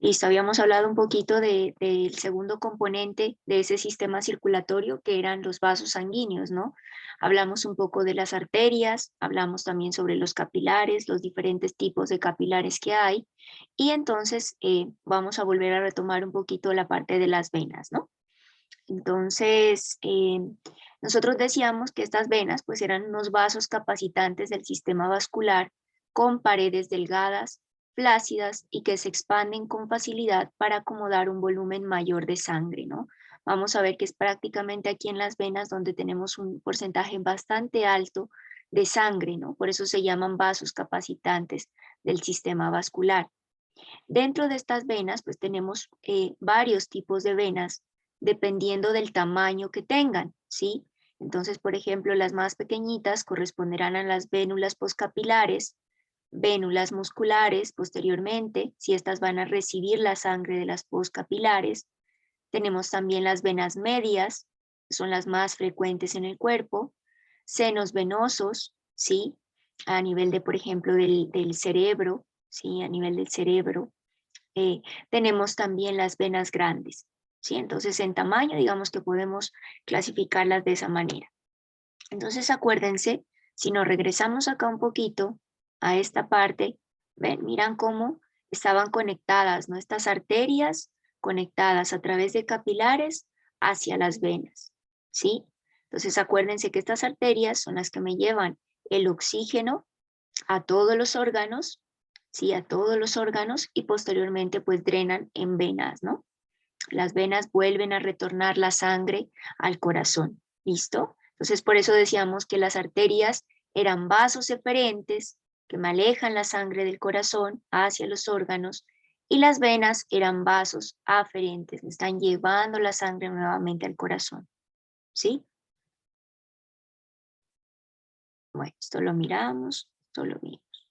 Listo, habíamos hablado un poquito del segundo componente de ese sistema circulatorio, que eran los vasos sanguíneos, ¿no? Hablamos un poco de las arterias, hablamos también sobre los capilares, los diferentes tipos de capilares que hay, y entonces vamos a volver a retomar un poquito la parte de las venas, ¿no? Entonces, nosotros decíamos que estas venas pues eran unos vasos capacitantes del sistema vascular con paredes delgadas, flácidas y que se expanden con facilidad para acomodar un volumen mayor de sangre, ¿no? Vamos a ver que es prácticamente aquí en las venas donde tenemos un porcentaje bastante alto de sangre, ¿no? Por eso se llaman vasos capacitantes del sistema vascular. Dentro de estas venas, pues tenemos varios tipos de venas dependiendo del tamaño que tengan, ¿sí? Entonces, por ejemplo, las más pequeñitas corresponderán a las vénulas poscapilares, vénulas musculares posteriormente, si estas van a recibir la sangre de las poscapilares. Tenemos también las venas medias, que son las más frecuentes en el cuerpo, senos venosos, ¿sí? A nivel de, por ejemplo, del cerebro, ¿sí? A nivel del cerebro. Tenemos también las venas grandes, ¿sí? Entonces, en tamaño, digamos que podemos clasificarlas de esa manera. Entonces, acuérdense, si nos regresamos acá un poquito a esta parte, ven, miran cómo estaban conectadas, ¿no? Estas arterias conectadas a través de capilares hacia las venas, ¿sí? Entonces, acuérdense que estas arterias son las que me llevan el oxígeno a todos los órganos, ¿sí? A todos los órganos y posteriormente pues drenan en venas, ¿no? Las venas vuelven a retornar la sangre al corazón, ¿listo? Entonces por eso decíamos que las arterias eran vasos eferentes que manejan la sangre del corazón hacia los órganos y las venas eran vasos aferentes, están llevando la sangre nuevamente al corazón, ¿sí? Bueno, esto lo miramos, esto lo vimos.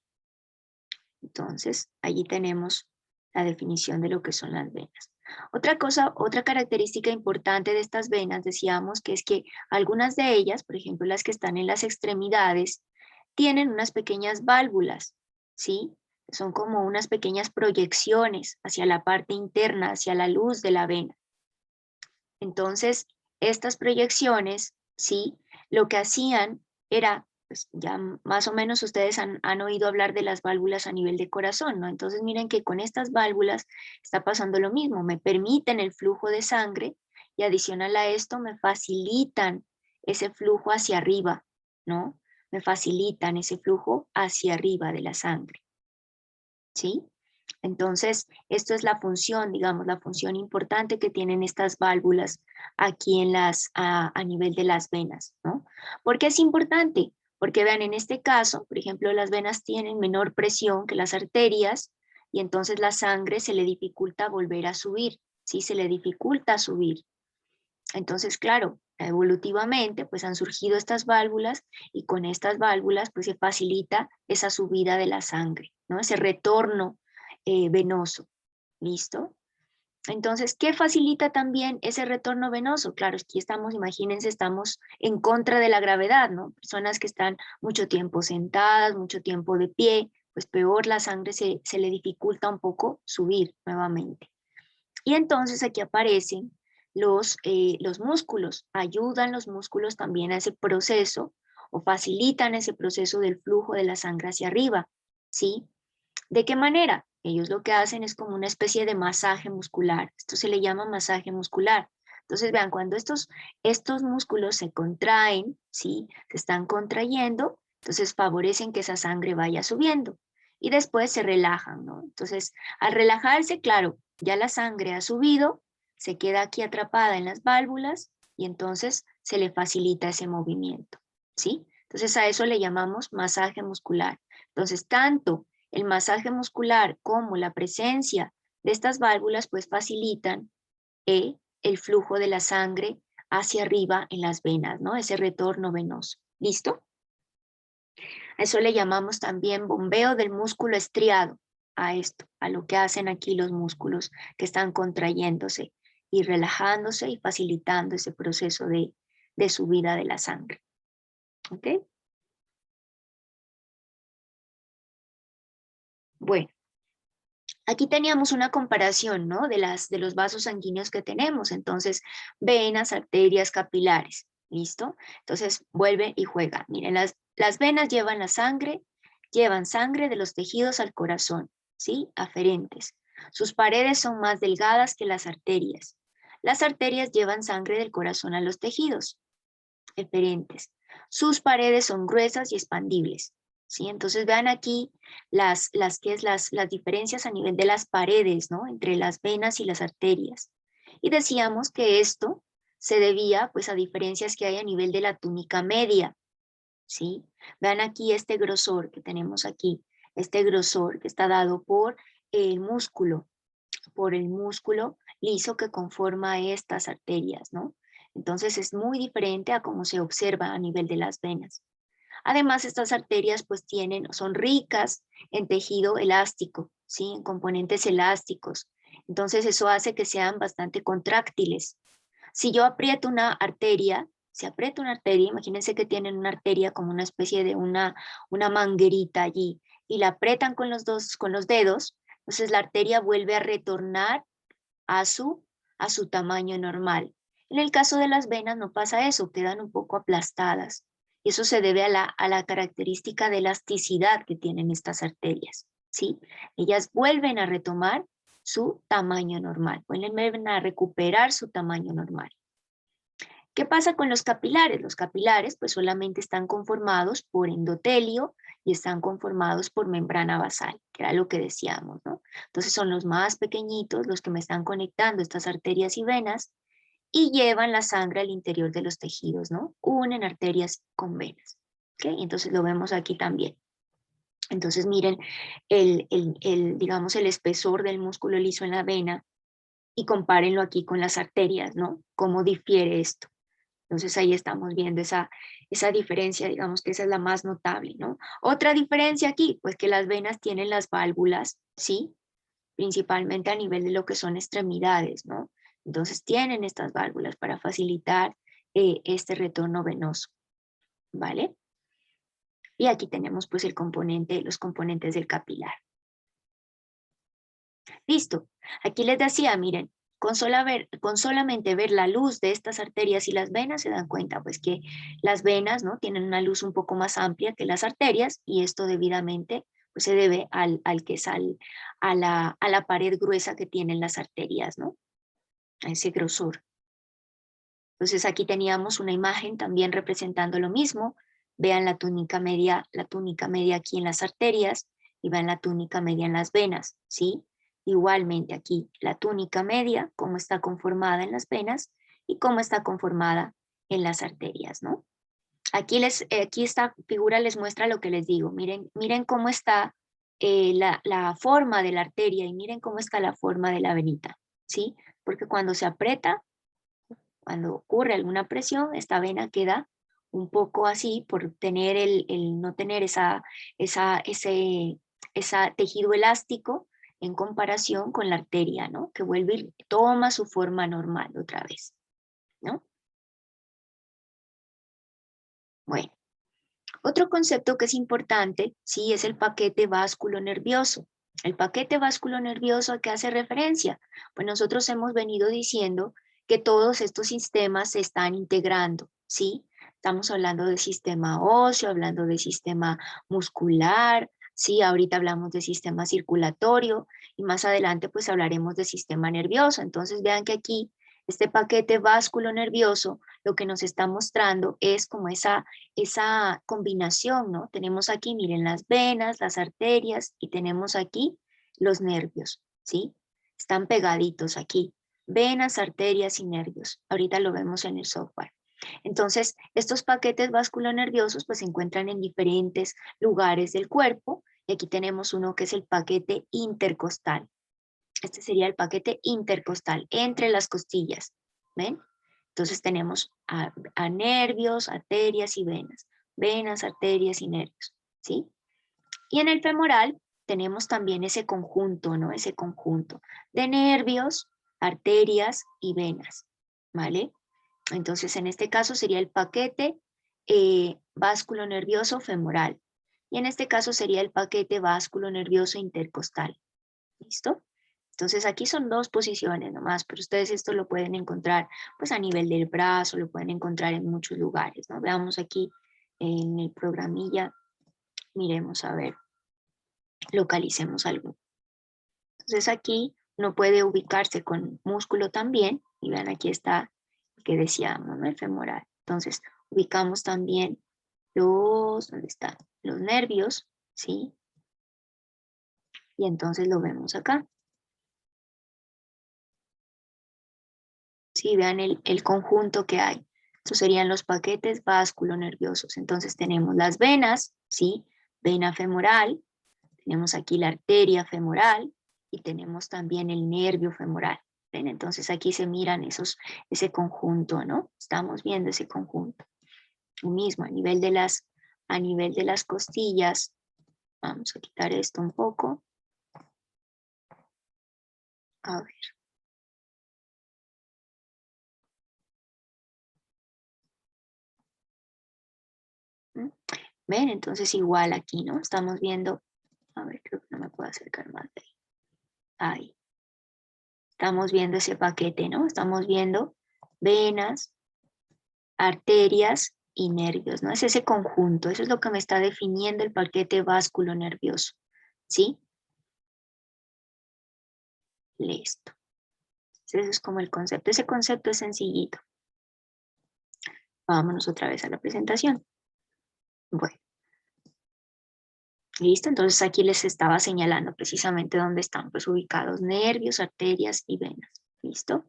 Entonces, allí tenemos la definición de lo que son las venas. Otra cosa, otra característica importante de estas venas, decíamos que es que algunas de ellas, por ejemplo las que están en las extremidades, tienen unas pequeñas válvulas, ¿sí? Son como unas pequeñas proyecciones hacia la parte interna, hacia la luz de la vena. Entonces, estas proyecciones, ¿sí? Lo que hacían era, pues ya más o menos ustedes han oído hablar de las válvulas a nivel de corazón, ¿no? Entonces miren que con estas válvulas está pasando lo mismo, me permiten el flujo de sangre y adicional a esto me facilitan ese flujo hacia arriba, ¿no? Me facilitan ese flujo hacia arriba de la sangre, ¿sí? Entonces, esto es la función, digamos, la función importante que tienen estas válvulas aquí en a nivel de las venas, ¿no? ¿Por qué es importante? Porque vean, en este caso, por ejemplo, las venas tienen menor presión que las arterias y entonces la sangre se le dificulta volver a subir, ¿sí? Se le dificulta subir. Entonces, claro, evolutivamente, pues han surgido estas válvulas y con estas válvulas, pues se facilita esa subida de la sangre, ¿no? Ese retorno venoso. ¿Listo? Entonces, ¿qué facilita también ese retorno venoso? Claro, aquí estamos, imagínense, estamos en contra de la gravedad, ¿no? Personas que están mucho tiempo sentadas, mucho tiempo de pie, pues peor la sangre se le dificulta un poco subir nuevamente. Y entonces aquí aparecen los músculos, ayudan los músculos también a ese proceso o facilitan ese proceso del flujo de la sangre hacia arriba, ¿sí? ¿De qué manera? Ellos lo que hacen es como una especie de masaje muscular. Esto se le llama masaje muscular. Entonces, vean, cuando estos músculos se contraen, ¿sí? Se están contrayendo, entonces favorecen que esa sangre vaya subiendo y después se relajan, ¿no? Entonces, al relajarse, claro, ya la sangre ha subido, se queda aquí atrapada en las válvulas y entonces se le facilita ese movimiento, ¿sí? Entonces, a eso le llamamos masaje muscular. Entonces, tanto el masaje muscular como la presencia de estas válvulas pues facilitan el flujo de la sangre hacia arriba en las venas, ¿no? Ese retorno venoso. ¿Listo? A eso le llamamos también bombeo del músculo estriado, a esto, a lo que hacen aquí los músculos que están contrayéndose y relajándose y facilitando ese proceso de subida de la sangre. ¿Ok? Bueno. Aquí teníamos una comparación, ¿no? De los vasos sanguíneos que tenemos. Entonces, venas, arterias, capilares. ¿Listo? Entonces, vuelve y juega. Miren, las venas llevan sangre de los tejidos al corazón, ¿sí? Aferentes. Sus paredes son más delgadas que las arterias. Las arterias llevan sangre del corazón a los tejidos eferentes. Sus paredes son gruesas y expandibles. ¿Sí? Entonces vean aquí las diferencias a nivel de las paredes, ¿no? Entre las venas y las arterias. Y decíamos que esto se debía pues a diferencias que hay a nivel de la túnica media. ¿Sí? Vean aquí este grosor que tenemos aquí, este grosor que está dado por el músculo liso que conforma estas arterias, ¿no? Entonces es muy diferente a cómo se observa a nivel de las venas. Además, estas arterias pues son ricas en tejido elástico, ¿sí? En componentes elásticos. Entonces eso hace que sean bastante contráctiles. Si yo aprieto una arteria, imagínense que tienen una arteria como una especie de una manguerita allí, y la aprietan con los dedos, entonces la arteria vuelve a retornar a su tamaño normal. En el caso de las venas no pasa eso, quedan un poco aplastadas. Y eso se debe a la característica de elasticidad que tienen estas arterias, ¿sí? Ellas vuelven a retomar su tamaño normal, vuelven a recuperar su tamaño normal. ¿Qué pasa con los capilares? Los capilares pues solamente están conformados por endotelio y están conformados por membrana basal, que era lo que decíamos, ¿no? Entonces son los más pequeñitos los que me están conectando estas arterias y venas y llevan la sangre al interior de los tejidos, ¿no? Unen arterias con venas, ¿ok? Entonces lo vemos aquí también. Entonces miren digamos, el espesor del músculo liso en la vena y compárenlo aquí con las arterias, ¿no? ¿Cómo difiere esto? Entonces ahí estamos viendo esa diferencia, digamos que esa es la más notable, ¿no? Otra diferencia aquí, pues que las venas tienen las válvulas, ¿sí? Principalmente a nivel de lo que son extremidades, ¿no? Entonces tienen estas válvulas para facilitar este retorno venoso, ¿vale? Y aquí tenemos pues los componentes del capilar. Listo. Aquí les decía, miren, con solamente ver la luz de estas arterias y las venas se dan cuenta pues que las venas, ¿no? Tienen una luz un poco más amplia que las arterias y esto debidamente pues se debe a la pared gruesa que tienen las arterias, ¿no? A ese grosor. Entonces aquí teníamos una imagen también representando lo mismo. Vean la túnica media aquí en las arterias y vean la túnica media en las venas, ¿sí? Igualmente aquí la túnica media, cómo está conformada en las venas y cómo está conformada en las arterias, ¿no? Aquí esta figura les muestra lo que les digo. Miren cómo está la forma de la arteria y miren cómo está la forma de la venita, ¿sí? Porque cuando se aprieta, cuando ocurre alguna presión, esta vena queda un poco así por tener no tener ese tejido elástico en comparación con la arteria, ¿no? Que vuelve y toma su forma normal otra vez, ¿no? Bueno, otro concepto que es importante, sí, es el paquete vasculo-nervioso. El paquete vasculo-nervioso, ¿a qué hace referencia? Pues nosotros hemos venido diciendo que todos estos sistemas se están integrando, ¿sí? Estamos hablando del sistema óseo, hablando del sistema muscular, ¿sí? Ahorita hablamos del sistema circulatorio y más adelante pues hablaremos del sistema nervioso. Entonces vean que aquí este paquete vasculo-nervioso lo que nos está mostrando es como esa combinación, ¿no? Tenemos aquí, miren, las venas, las arterias y tenemos aquí los nervios, ¿sí? Están pegaditos aquí, venas, arterias y nervios. Ahorita lo vemos en el software. Entonces, estos paquetes vasculonerviosos pues se encuentran en diferentes lugares del cuerpo y aquí tenemos uno que es el paquete intercostal. Este sería el paquete intercostal entre las costillas, ¿ven? Entonces tenemos a nervios, arterias y venas, arterias y nervios, ¿sí? Y en el femoral tenemos también ese conjunto, ¿no? Ese conjunto de nervios, arterias y venas, ¿vale? Entonces en este caso sería el paquete básculo nervioso femoral y en este caso sería el paquete básculo nervioso intercostal. ¿Listo? Entonces aquí son dos posiciones nomás, pero ustedes esto lo pueden encontrar pues a nivel del brazo, lo pueden encontrar en muchos lugares, ¿no? Veamos aquí en el programilla, miremos a ver, localicemos algo. Entonces aquí uno puede ubicarse con músculo también, y vean aquí está el que decíamos, ¿no? El femoral. Entonces ubicamos también ¿dónde están? Los nervios, ¿sí? Y entonces lo vemos acá. Sí, vean el conjunto que hay. Estos serían los paquetes vasculonerviosos. Entonces tenemos las venas, ¿sí? Vena femoral, tenemos aquí la arteria femoral y tenemos también el nervio femoral. ¿Ven? Entonces aquí se miran ese conjunto, ¿no? Estamos viendo ese conjunto. Lo mismo, a nivel de las costillas, vamos a quitar esto un poco. A ver. ¿Mm? ¿Ven? Entonces igual aquí, ¿no? Estamos viendo, a ver, creo que no me puedo acercar más de ahí. Ahí. Estamos viendo ese paquete, ¿no? Estamos viendo venas, arterias y nervios, ¿no? Es ese conjunto, eso es lo que me está definiendo el paquete vasculonervioso, ¿sí? Listo. Ese es como el concepto, ese concepto es sencillito. Vámonos otra vez a la presentación. Bueno, listo, entonces aquí les estaba señalando precisamente dónde están pues ubicados nervios, arterias y venas, ¿listo?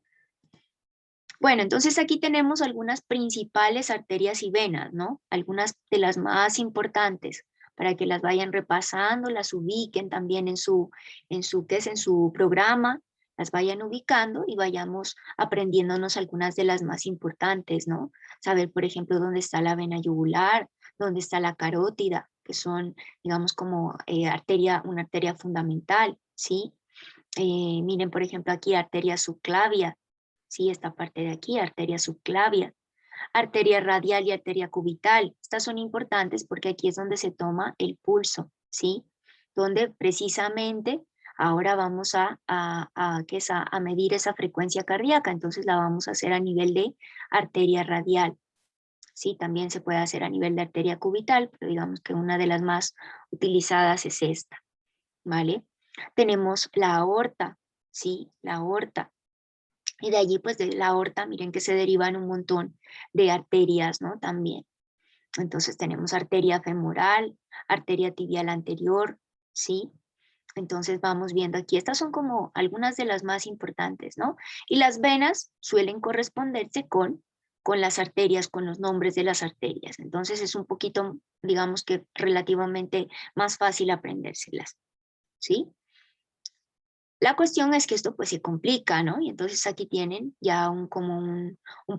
Bueno, entonces aquí tenemos algunas principales arterias y venas, ¿no? Algunas de las más importantes para que las vayan repasando, las ubiquen también ¿qué es? En su programa, las vayan ubicando y vayamos aprendiéndonos algunas de las más importantes, ¿no? Saber, por ejemplo, dónde está la vena yugular, dónde está la carótida, que son, digamos, como una arteria fundamental, ¿sí? Miren, por ejemplo, aquí arteria subclavia, ¿sí? Esta parte de aquí, arteria subclavia, arteria radial y arteria cubital. Estas son importantes porque aquí es donde se toma el pulso, ¿sí? Donde precisamente ahora vamos a medir esa frecuencia cardíaca, entonces la vamos a hacer a nivel de arteria radial. Sí, también se puede hacer a nivel de arteria cubital, pero digamos que una de las más utilizadas es esta, ¿vale? Tenemos la aorta, ¿sí? La aorta. Y de allí, pues de la aorta, miren que se derivan un montón de arterias, ¿no? También. Entonces tenemos arteria femoral, arteria tibial anterior, ¿sí? Entonces vamos viendo aquí, estas son como algunas de las más importantes, ¿no? Y las venas suelen corresponderse con las arterias, con los nombres de las arterias. Entonces es un poquito, digamos que relativamente más fácil aprendérselas, ¿sí? La cuestión es que esto pues se complica, ¿no? Y entonces aquí tienen ya un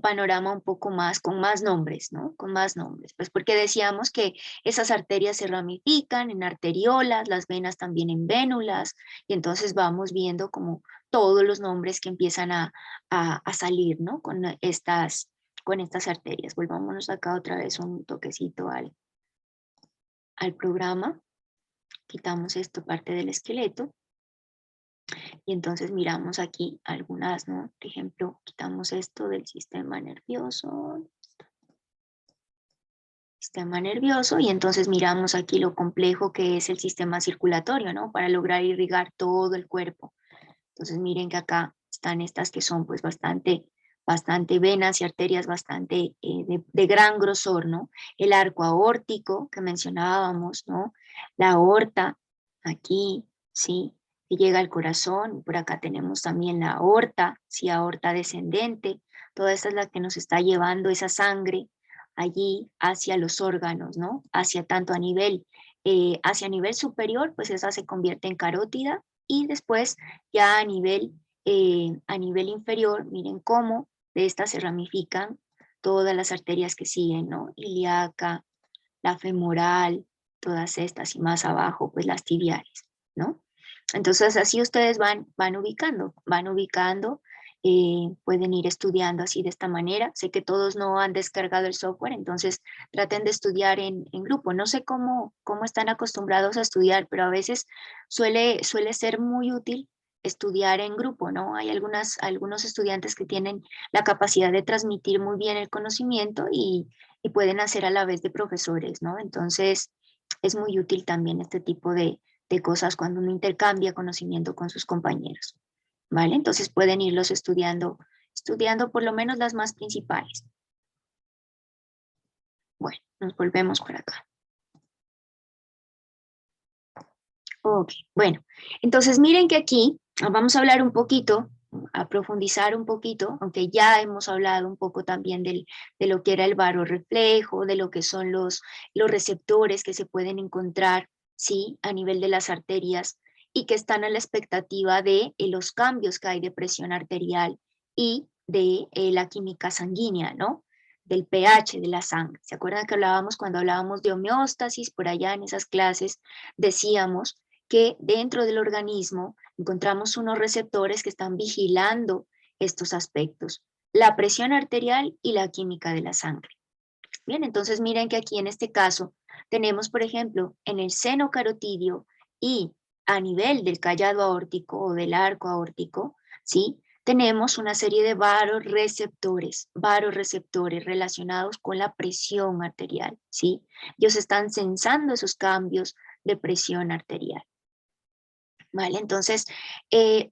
panorama un poco más, con más nombres, ¿no? Con más nombres. Pues porque decíamos que esas arterias se ramifican en arteriolas, las venas también en vénulas, y entonces vamos viendo como todos los nombres que empiezan a salir, ¿no? Con estas arterias. Volvámonos acá otra vez un toquecito al programa. Quitamos esto, parte del esqueleto. Y entonces miramos aquí algunas, ¿no? Por ejemplo, quitamos esto del sistema nervioso. Sistema nervioso y entonces miramos aquí lo complejo que es el sistema circulatorio, ¿no? Para lograr irrigar todo el cuerpo. Entonces miren que acá están estas que son pues bastante venas y arterias bastante de gran grosor, ¿no? El arco aórtico que mencionábamos, ¿no? La aorta, aquí, ¿sí? Que llega al corazón. Por acá tenemos también la aorta, ¿sí? Aorta descendente. Toda esta es la que nos está llevando esa sangre allí hacia los órganos, ¿no? Hacia nivel superior, pues esa se convierte en carótida y después ya a nivel inferior, miren cómo de estas se ramifican todas las arterias que siguen, ¿no? Ilíaca, la femoral, todas estas y más abajo, pues las tibiales, ¿no? Entonces así ustedes van ubicando pueden ir estudiando así de esta manera. Sé que todos no han descargado el software, entonces traten de estudiar en grupo. No sé cómo están acostumbrados a estudiar, pero a veces suele ser muy útil estudiar en grupo, ¿no? Hay algunos estudiantes que tienen la capacidad de transmitir muy bien el conocimiento y pueden hacer a la vez de profesores, ¿no? Entonces, es muy útil también este tipo de cosas cuando uno intercambia conocimiento con sus compañeros, ¿vale? Entonces pueden irlos estudiando por lo menos las más principales. Bueno, nos volvemos por acá. Ok, bueno, entonces miren que aquí vamos a hablar un poquito, a profundizar un poquito, aunque ya hemos hablado un poco también de lo que era el barorreflejo, de lo que son los receptores que se pueden encontrar, ¿sí? A nivel de las arterias y que están a la expectativa de los cambios que hay de presión arterial y de la química sanguínea, ¿no? Del pH de la sangre. ¿Se acuerdan que hablábamos cuando hablábamos de homeostasis? Por allá en esas clases decíamos que dentro del organismo encontramos unos receptores que están vigilando estos aspectos, la presión arterial y la química de la sangre. Bien, entonces miren que aquí en este caso tenemos, por ejemplo, en el seno carotidio y a nivel del callado aórtico o del arco aórtico, ¿sí? Tenemos una serie de varorreceptores relacionados con la presión arterial, ¿sí? Ellos están sensando esos cambios de presión arterial. ¿Vale? Entonces,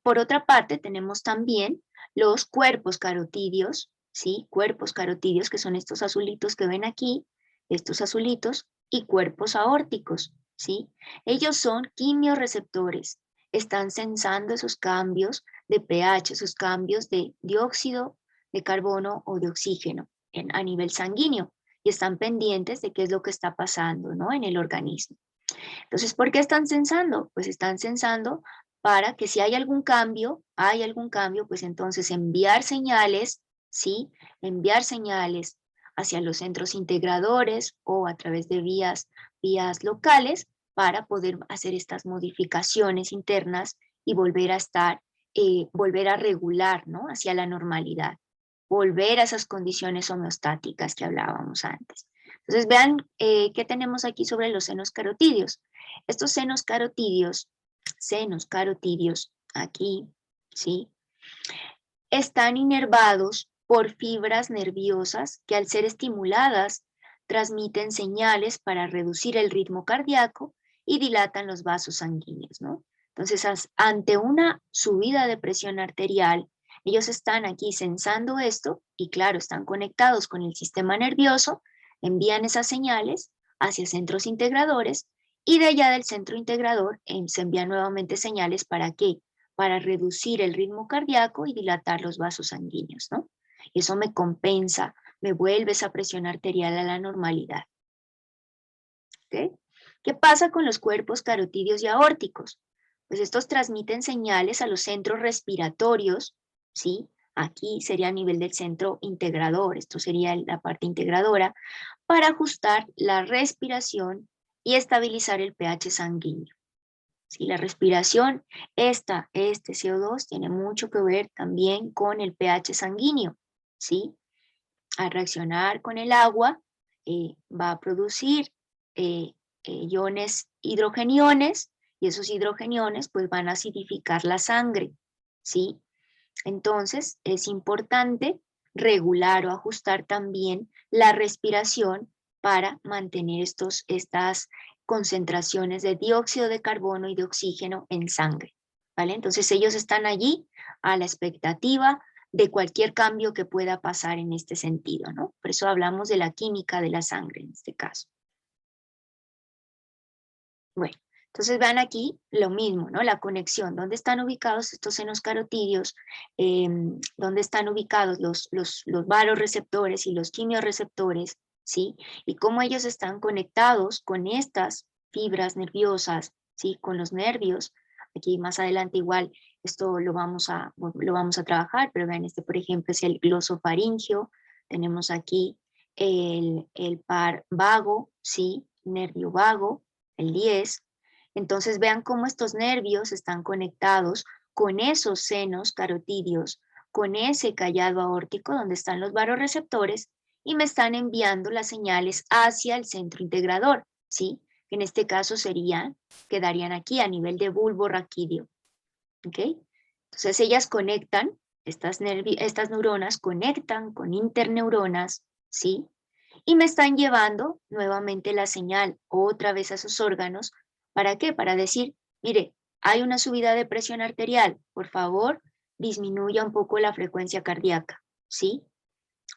por otra parte, tenemos también los cuerpos carotidios, ¿sí? Cuerpos carotidios, que son estos azulitos que ven aquí, estos azulitos, y cuerpos aórticos, ¿sí? Ellos son quimiorreceptores, están sensando esos cambios de pH, esos cambios de dióxido de carbono o de oxígeno a nivel sanguíneo, y están pendientes de qué es lo que está pasando, ¿no? En el organismo. Entonces, ¿por qué están censando? Pues están censando para que si hay algún cambio, pues entonces enviar señales, ¿sí? Enviar señales hacia los centros integradores o a través de vías locales para poder hacer estas modificaciones internas y volver a volver a regular, ¿no? Hacia la normalidad, volver a esas condiciones homeostáticas que hablábamos antes. Entonces vean qué tenemos aquí sobre los senos carotidios. Estos senos carotidios, aquí, ¿sí? Están inervados por fibras nerviosas que al ser estimuladas transmiten señales para reducir el ritmo cardíaco y dilatan los vasos sanguíneos, ¿no? Entonces, ante una subida de presión arterial, ellos están aquí sensando esto y claro, están conectados con el sistema nervioso, envían esas señales hacia centros integradores y de allá del centro integrador se envían nuevamente señales para qué, para reducir el ritmo cardíaco y dilatar los vasos sanguíneos, ¿no? Eso me compensa, me vuelve esa presión arterial a la normalidad. ¿Okay? ¿Qué pasa con los cuerpos carotidios y aórticos? Pues estos transmiten señales a los centros respiratorios, ¿sí? Aquí sería a nivel del centro integrador, esto sería la parte integradora, para ajustar la respiración y estabilizar el pH sanguíneo. ¿Sí? La respiración, este CO2 tiene mucho que ver también con el pH sanguíneo, ¿sí? Al reaccionar con el agua, va a producir iones hidrogeniones y esos hidrogeniones pues van a acidificar la sangre, ¿sí? Entonces es importante regular o ajustar también la respiración para mantener estas concentraciones de dióxido de carbono y de oxígeno en sangre, ¿vale? Entonces ellos están allí a la expectativa de cualquier cambio que pueda pasar en este sentido, ¿no? Por eso hablamos de la química de la sangre en este caso. Bueno, entonces vean aquí lo mismo, ¿no? La conexión, ¿dónde están ubicados estos senos carotidios? ¿Dónde están ubicados los varorreceptores y los quimiorreceptores? ¿Sí? Y cómo ellos están conectados con estas fibras nerviosas, ¿sí? Con los nervios. Aquí más adelante igual esto lo vamos a trabajar, pero vean, este por ejemplo es el glosofaringio. Tenemos aquí el par vago, ¿sí? Nervio vago, el 10. Entonces vean cómo estos nervios están conectados con esos senos carotidios con ese callado aórtico donde están los varoreceptores y me están enviando las señales hacia el centro integrador, ¿sí? Que en este caso quedarían aquí a nivel de bulbo raquídeo, ¿ok? Entonces ellas conectan, estas neuronas conectan con interneuronas, ¿sí? Y me están llevando nuevamente la señal otra vez a sus órganos. ¿Para qué? Para decir, mire, hay una subida de presión arterial, por favor, disminuya un poco la frecuencia cardíaca, ¿sí?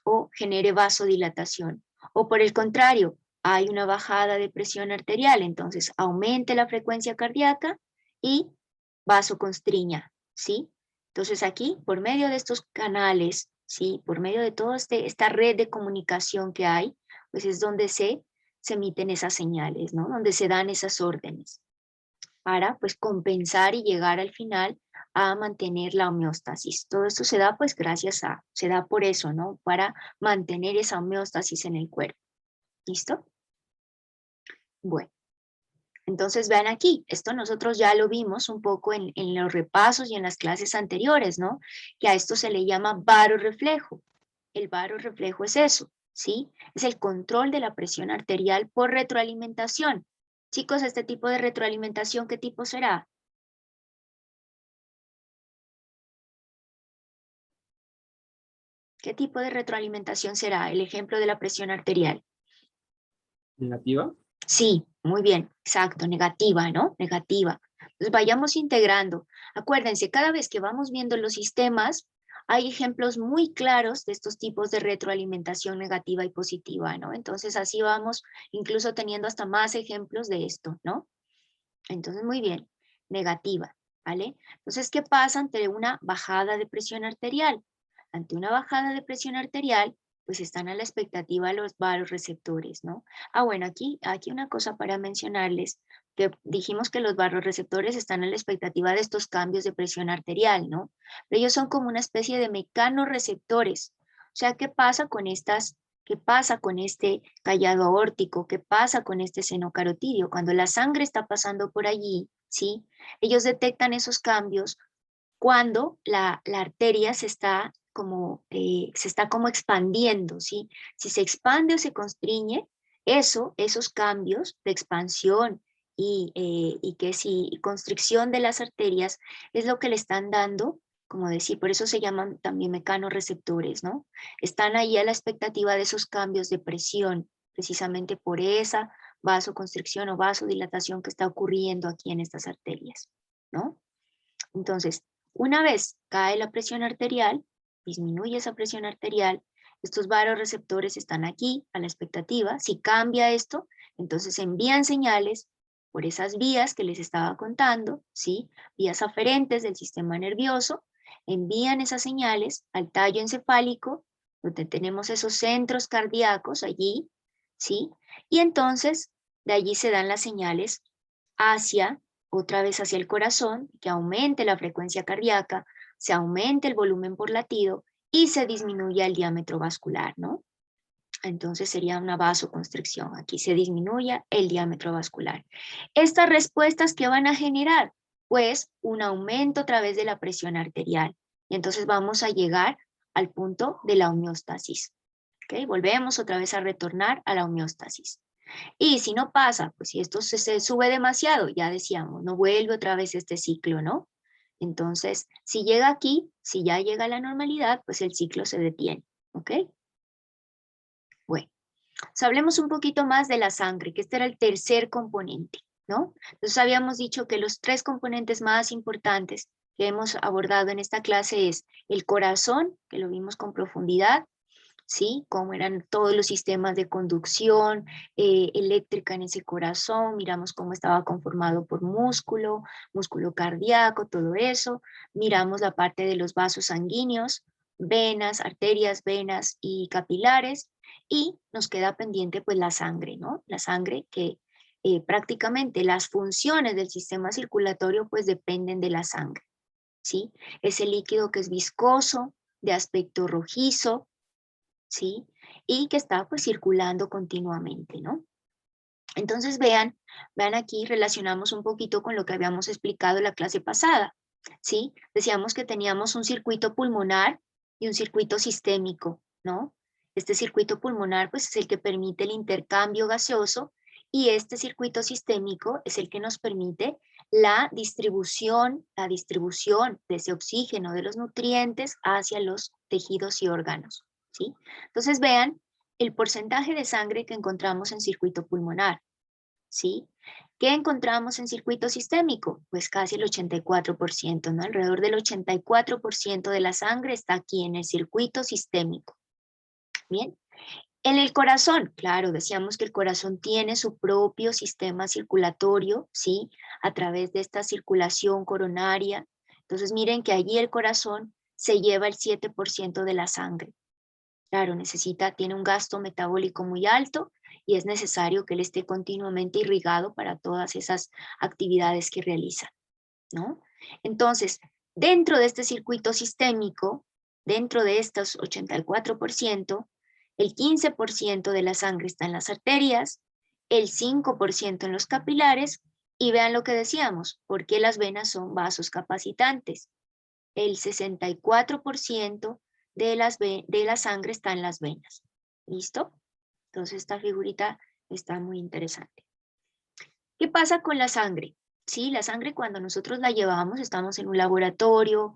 O genere vasodilatación. O por el contrario, hay una bajada de presión arterial, entonces aumente la frecuencia cardíaca y vasoconstriña, ¿sí? Entonces aquí, por medio de estos canales, ¿sí? Por medio de toda esta red de comunicación que hay, pues es donde se emiten esas señales, ¿no? Donde se dan esas órdenes para, pues, compensar y llegar al final a mantener la homeostasis. Todo esto se da, pues, se da por eso, ¿no? Para mantener esa homeostasis en el cuerpo. ¿Listo? Bueno. Entonces vean aquí, esto nosotros ya lo vimos un poco en los repasos y en las clases anteriores, ¿no? Que a esto se le llama varorreflejo. El varorreflejo es eso, ¿sí? Es el control de la presión arterial por retroalimentación. Chicos, este tipo de retroalimentación, ¿qué tipo será? ¿Qué tipo de retroalimentación será? El ejemplo de la presión arterial. ¿Negativa? Sí, muy bien, exacto, negativa, ¿no? Negativa. Entonces vayamos integrando. Acuérdense, cada vez que vamos viendo los sistemas, hay ejemplos muy claros de estos tipos de retroalimentación negativa y positiva, ¿no? Entonces así vamos incluso teniendo hasta más ejemplos de esto, ¿no? Entonces, muy bien, negativa, ¿vale? Entonces, ¿qué pasa ante una bajada de presión arterial? Ante una bajada de presión arterial, pues están a la expectativa los varoreceptores, ¿no? Ah, bueno, aquí una cosa para mencionarles, que dijimos que los varoreceptores están a la expectativa de estos cambios de presión arterial, ¿no? Pero ellos son como una especie de mecanorreceptores. O sea, ¿qué pasa con este callado aórtico? ¿Qué pasa con este seno carotidio? Cuando la sangre está pasando por allí, ¿sí? Ellos detectan esos cambios cuando la arteria se está como expandiendo, ¿sí? Si se expande o se constriñe, esos cambios de expansión y constricción de las arterias es lo que le están dando, como decir, por eso se llaman también mecanorreceptores, ¿no? Están ahí a la expectativa de esos cambios de presión, precisamente por esa vasoconstricción o vasodilatación que está ocurriendo aquí en estas arterias, ¿no? Entonces, una vez cae la presión arterial, disminuye esa presión arterial, estos varoreceptores están aquí a la expectativa. Si cambia esto, entonces envían señales por esas vías que les estaba contando, ¿sí? Vías aferentes del sistema nervioso, envían esas señales al tallo encefálico, donde tenemos esos centros cardíacos allí, ¿sí? Y entonces de allí se dan las señales hacia otra vez hacia el corazón, que aumente la frecuencia cardíaca, se aumente el volumen por latido y se disminuye el diámetro vascular, ¿no? Entonces sería una vasoconstricción. Aquí se disminuye el diámetro vascular. Estas respuestas, ¿qué van a generar? Pues un aumento a través de la presión arterial. Y entonces vamos a llegar al punto de la homeostasis. ¿Ok? Volvemos otra vez a retornar a la homeostasis. Y si no pasa, pues si esto se sube demasiado, ya decíamos, no vuelve otra vez este ciclo, ¿no? Entonces, si llega aquí, si ya llega a la normalidad, pues el ciclo se detiene, ¿ok? Bueno, pues hablemos un poquito más de la sangre, que este era el tercer componente, ¿no? Entonces habíamos dicho que los tres componentes más importantes que hemos abordado en esta clase es el corazón, que lo vimos con profundidad, ¿sí? Cómo eran todos los sistemas de conducción eléctrica en ese corazón, miramos cómo estaba conformado por músculo cardíaco, todo eso, miramos la parte de los vasos sanguíneos, venas, arterias, venas y capilares, y nos queda pendiente pues la sangre, ¿no? La sangre que prácticamente las funciones del sistema circulatorio pues dependen de la sangre, ¿sí? Ese líquido que es viscoso, de aspecto rojizo, ¿sí? Y que está pues circulando continuamente, ¿no? Entonces vean aquí relacionamos un poquito con lo que habíamos explicado en la clase pasada. ¿sí? Decíamos que teníamos un circuito pulmonar y un circuito sistémico, ¿no? Este circuito pulmonar pues es el que permite el intercambio gaseoso y este circuito sistémico es el que nos permite la distribución de ese oxígeno, de los nutrientes hacia los tejidos y órganos, ¿sí? Entonces vean el porcentaje de sangre que encontramos en circuito pulmonar, ¿sí? ¿Qué encontramos en circuito sistémico? Pues casi el 84%, ¿no? Alrededor del 84% de la sangre está aquí en el circuito sistémico. Bien. En el corazón, claro, decíamos que el corazón tiene su propio sistema circulatorio, ¿sí? A través de esta circulación coronaria. Entonces miren que allí el corazón se lleva el 7% de la sangre. Claro, tiene un gasto metabólico muy alto y es necesario que él esté continuamente irrigado para todas esas actividades que realiza, ¿no? Entonces, dentro de este circuito sistémico, dentro de estos 84%, el 15% de la sangre está en las arterias, el 5% en los capilares, y vean lo que decíamos, ¿por qué las venas son vasos capacitantes? El 64% de la sangre está en las venas. ¿Listo? Entonces esta figurita está muy interesante. ¿Qué pasa con la sangre? Sí, la sangre cuando nosotros la llevamos, estamos en un laboratorio,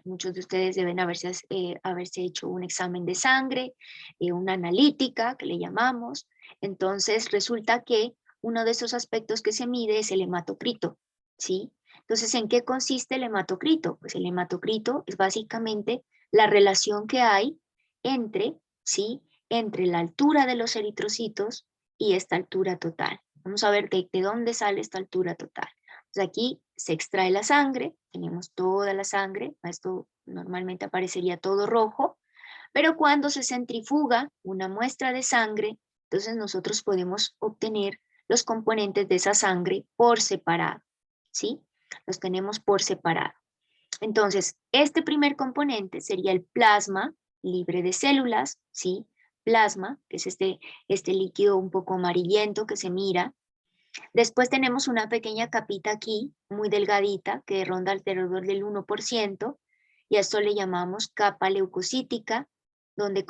muchos de ustedes deben haberse hecho un examen de sangre, una analítica que le llamamos. Entonces resulta que uno de esos aspectos que se mide es el hematocrito, ¿sí? Entonces, ¿en qué consiste el hematocrito? Pues el hematocrito es básicamente la relación que hay entre, ¿sí? Entre la altura de los eritrocitos y esta altura total. Vamos a ver de dónde sale esta altura total. Pues aquí se extrae la sangre, tenemos toda la sangre, esto normalmente aparecería todo rojo, pero cuando se centrifuga una muestra de sangre, entonces nosotros podemos obtener los componentes de esa sangre por separado, ¿sí? Los tenemos por separado. Entonces, este primer componente sería el plasma libre de células, ¿sí? Plasma, que es este líquido un poco amarillento que se mira. Después tenemos una pequeña capita aquí, muy delgadita, que ronda alrededor del 1%, y a esto le llamamos capa leucocítica, donde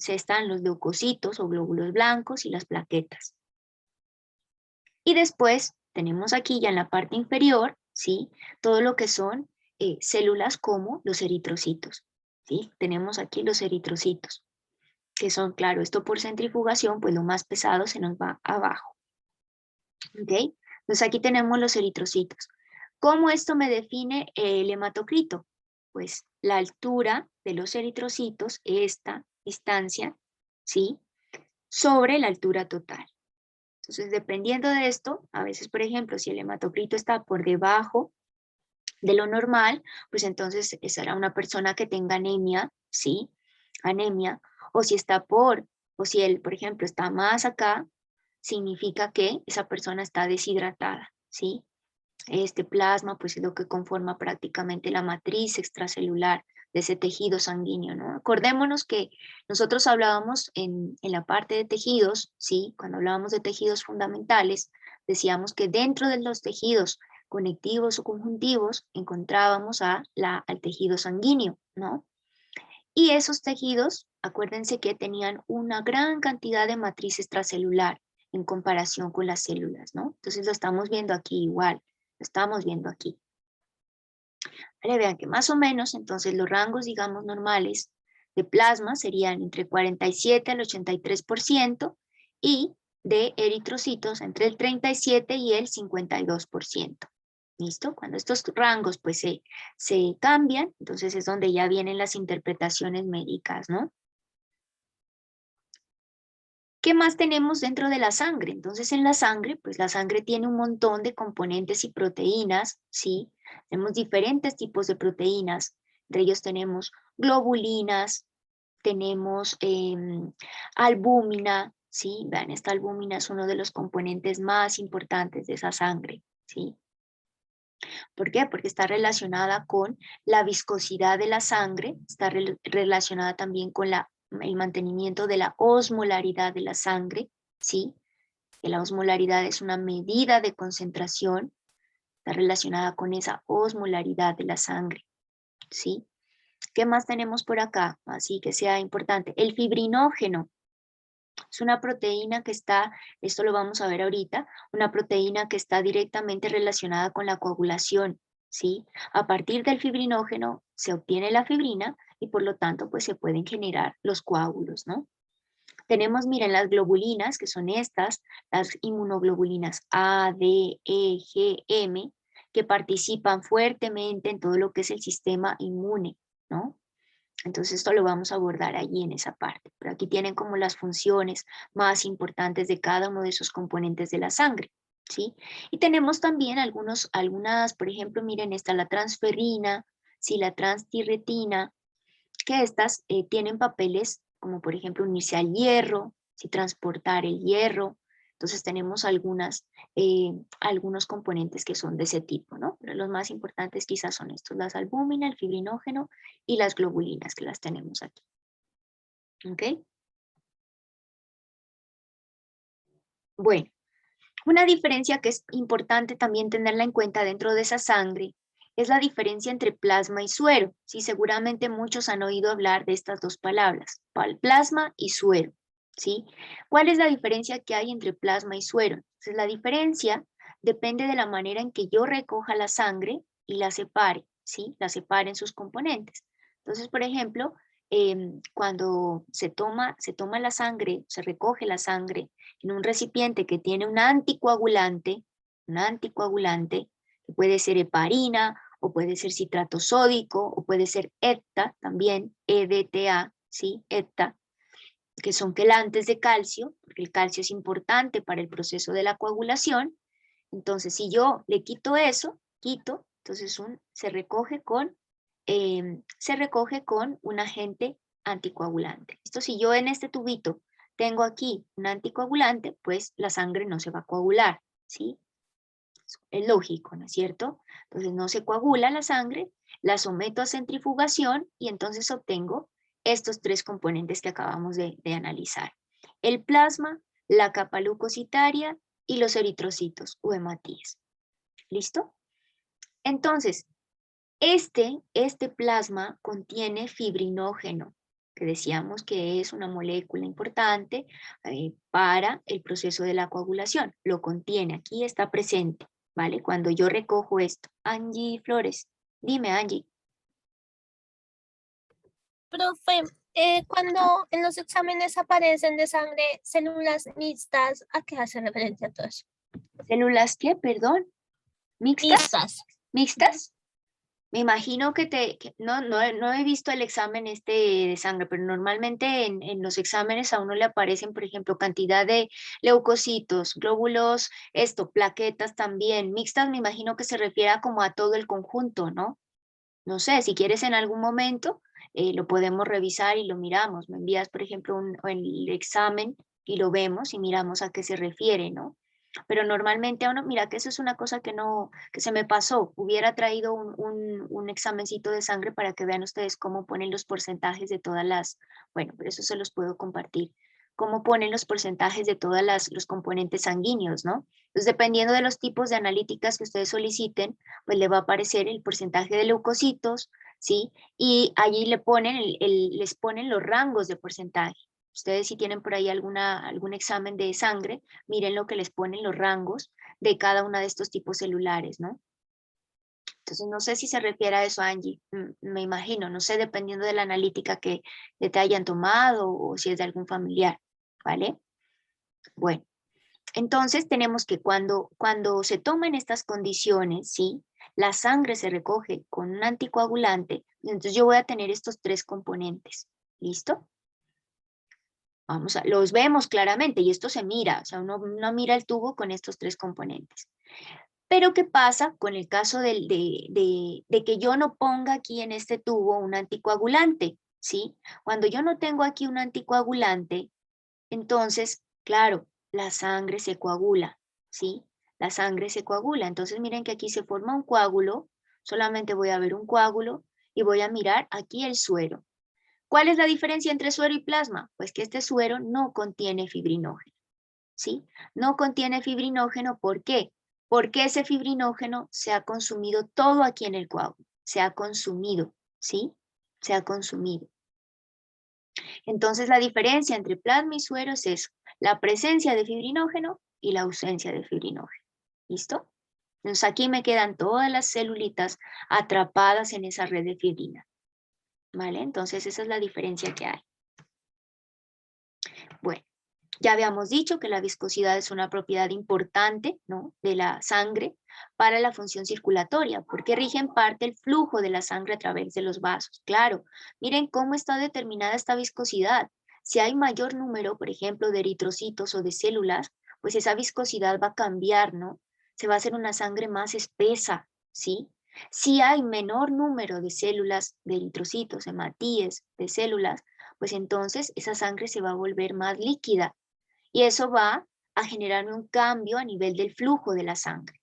están los leucocitos o glóbulos blancos y las plaquetas. Y después tenemos aquí ya en la parte inferior, ¿sí? Todo lo que son células como los eritrocitos, ¿sí? Tenemos aquí los eritrocitos, que son, claro, esto por centrifugación, pues lo más pesado se nos va abajo. ¿Ok? Entonces aquí tenemos los eritrocitos. ¿Cómo esto me define el hematocrito? Pues la altura de los eritrocitos, esta distancia, ¿sí? Sobre la altura total. Entonces, dependiendo de esto, a veces, por ejemplo, si el hematocrito está por debajo de lo normal, pues entonces será una persona que tenga anemia, ¿sí? Anemia. O si él, por ejemplo, está más acá, significa que esa persona está deshidratada, ¿sí? Este plasma, pues es lo que conforma prácticamente la matriz extracelular de ese tejido sanguíneo, ¿no? Acordémonos que nosotros hablábamos en la parte de tejidos, ¿sí? Cuando hablábamos de tejidos fundamentales, decíamos que dentro de los tejidos conectivos o conjuntivos encontrábamos al tejido sanguíneo, ¿no? Y esos tejidos, acuérdense que tenían una gran cantidad de matriz extracelular en comparación con las células, ¿no? Entonces lo estamos viendo aquí igual, lo estamos viendo aquí. Vale, vean que más o menos, entonces los rangos, digamos, normales de plasma serían entre 47 al 83% y de eritrocitos entre el 37 y el 52%. ¿Listo? Cuando estos rangos pues se cambian, entonces es donde ya vienen las interpretaciones médicas, ¿no? ¿Qué más tenemos dentro de la sangre? Entonces en la sangre, pues la sangre tiene un montón de componentes y proteínas, ¿sí? Tenemos diferentes tipos de proteínas, entre ellos tenemos globulinas, tenemos albúmina, ¿sí? Vean, esta albúmina es uno de los componentes más importantes de esa sangre, ¿sí? ¿Por qué? Porque está relacionada con la viscosidad de la sangre, está relacionada también con el mantenimiento de la osmolaridad de la sangre, ¿sí? Que la osmolaridad es una medida de concentración. está relacionada con esa osmolaridad de la sangre, ¿sí? ¿Qué más tenemos por acá? Así que sea importante. El fibrinógeno es una proteína que está, esto lo vamos a ver ahorita, una proteína que está directamente relacionada con la coagulación, ¿sí? A partir del fibrinógeno se obtiene la fibrina y por lo tanto pues se pueden generar los coágulos, ¿no? Tenemos, miren, las globulinas, que son estas, las inmunoglobulinas A, D, E, G, M, que participan fuertemente en todo lo que es el sistema inmune, ¿no? Entonces esto lo vamos a abordar allí en esa parte. Pero aquí tienen como las funciones más importantes de cada uno de esos componentes de la sangre, ¿sí? Y tenemos también algunas, por ejemplo, miren, está la transferrina, ¿sí? La transtirretina, que estas tienen papeles como por ejemplo unirse al hierro, ¿sí? Transportar el hierro. Entonces tenemos algunos componentes que son de ese tipo, ¿no? Pero los más importantes quizás son estos, las albúmina, el fibrinógeno y las globulinas que las tenemos aquí. ¿Ok? Bueno, una diferencia que es importante también tenerla en cuenta dentro de esa sangre es la diferencia entre plasma y suero. Sí, seguramente muchos han oído hablar de estas dos palabras, plasma y suero. ¿Sí? ¿Cuál es la diferencia que hay entre plasma y suero? Entonces, la diferencia depende de la manera en que yo recoja la sangre y la separe, ¿sí? La separe en sus componentes. Entonces, por ejemplo, cuando se toma la sangre, se recoge la sangre en un recipiente que tiene un anticoagulante, que puede ser heparina, o puede ser citrato sódico, o puede ser EDTA también, EDTA, ¿sí? EDTA, que son quelantes de calcio, porque el calcio es importante para el proceso de la coagulación. Entonces, si yo le quito eso, entonces se recoge con un agente anticoagulante. Esto, si yo en este tubito tengo aquí un anticoagulante, pues la sangre no se va a coagular, ¿sí? Es lógico, ¿no es cierto? Entonces no se coagula la sangre, la someto a centrifugación y entonces obtengo estos tres componentes que acabamos de analizar. El plasma, la capa leucocitaria y los eritrocitos o hematíes. ¿Listo? Entonces, este plasma contiene fibrinógeno, que decíamos que es una molécula importante para el proceso de la coagulación. Lo contiene, aquí está presente, ¿vale? Cuando yo recojo esto. Angie Flores, dime Angie. Profe, cuando en los exámenes aparecen de sangre células mixtas, ¿a qué hace referencia todo eso? ¿Células qué? Perdón. ¿Mixtas? ¿Mixtas? Me imagino no he visto el examen de sangre, pero normalmente en los exámenes a uno le aparecen, por ejemplo, cantidad de leucocitos, glóbulos, plaquetas también. Mixtas me imagino que se refiere como a todo el conjunto, ¿no? No sé, si quieres en algún momento lo podemos revisar y lo miramos. Me envías, por ejemplo, el examen y lo vemos y miramos a qué se refiere, ¿no? Pero normalmente a uno, mira que eso es una cosa que se me pasó. Hubiera traído un examencito de sangre para que vean ustedes cómo ponen los porcentajes de bueno, pero eso se los puedo compartir. Cómo ponen los porcentajes de los componentes sanguíneos, ¿no? Entonces, dependiendo de los tipos de analíticas que ustedes soliciten, pues le va a aparecer el porcentaje de leucocitos, ¿sí? Y allí les ponen los rangos de porcentaje. Ustedes si tienen por ahí algún examen de sangre, miren lo que les ponen los rangos de cada uno de estos tipos celulares, ¿no? Entonces no sé si se refiere a eso, Angie, me imagino, no sé, dependiendo de la analítica que te hayan tomado o si es de algún familiar, ¿vale? Bueno, entonces tenemos que cuando se toman estas condiciones, ¿sí? La sangre se recoge con un anticoagulante, entonces yo voy a tener estos tres componentes, ¿listo? Los vemos claramente y esto se mira, o sea, uno mira el tubo con estos tres componentes. Pero ¿qué pasa con el caso de que yo no ponga aquí en este tubo un anticoagulante? ¿Sí? Cuando yo no tengo aquí un anticoagulante, entonces, claro, la sangre se coagula, ¿sí? La sangre se coagula. Entonces miren que aquí se forma un coágulo, solamente voy a ver un coágulo y voy a mirar aquí el suero. ¿Cuál es la diferencia entre suero y plasma? Pues que este suero no contiene fibrinógeno, ¿sí? No contiene fibrinógeno, ¿por qué? porque ese fibrinógeno se ha consumido todo aquí en el coágulo, se ha consumido, ¿sí? Se ha consumido. Entonces la diferencia entre plasma y suero es eso, la presencia de fibrinógeno y la ausencia de fibrinógeno. ¿Listo? Entonces aquí me quedan todas las celulitas atrapadas en esa red de fibrina. ¿Vale? Entonces esa es la diferencia que hay. Bueno, ya habíamos dicho que la viscosidad es una propiedad importante, ¿no?, de la sangre para la función circulatoria, porque rige en parte el flujo de la sangre a través de los vasos. Claro, miren cómo está determinada esta viscosidad. Si hay mayor número, por ejemplo, de eritrocitos o de células, pues esa viscosidad va a cambiar, ¿no? Se va a hacer una sangre más espesa, ¿sí? Si hay menor número de células, de eritrocitos, hematíes, de células, pues entonces esa sangre se va a volver más líquida y eso va a generar un cambio a nivel del flujo de la sangre,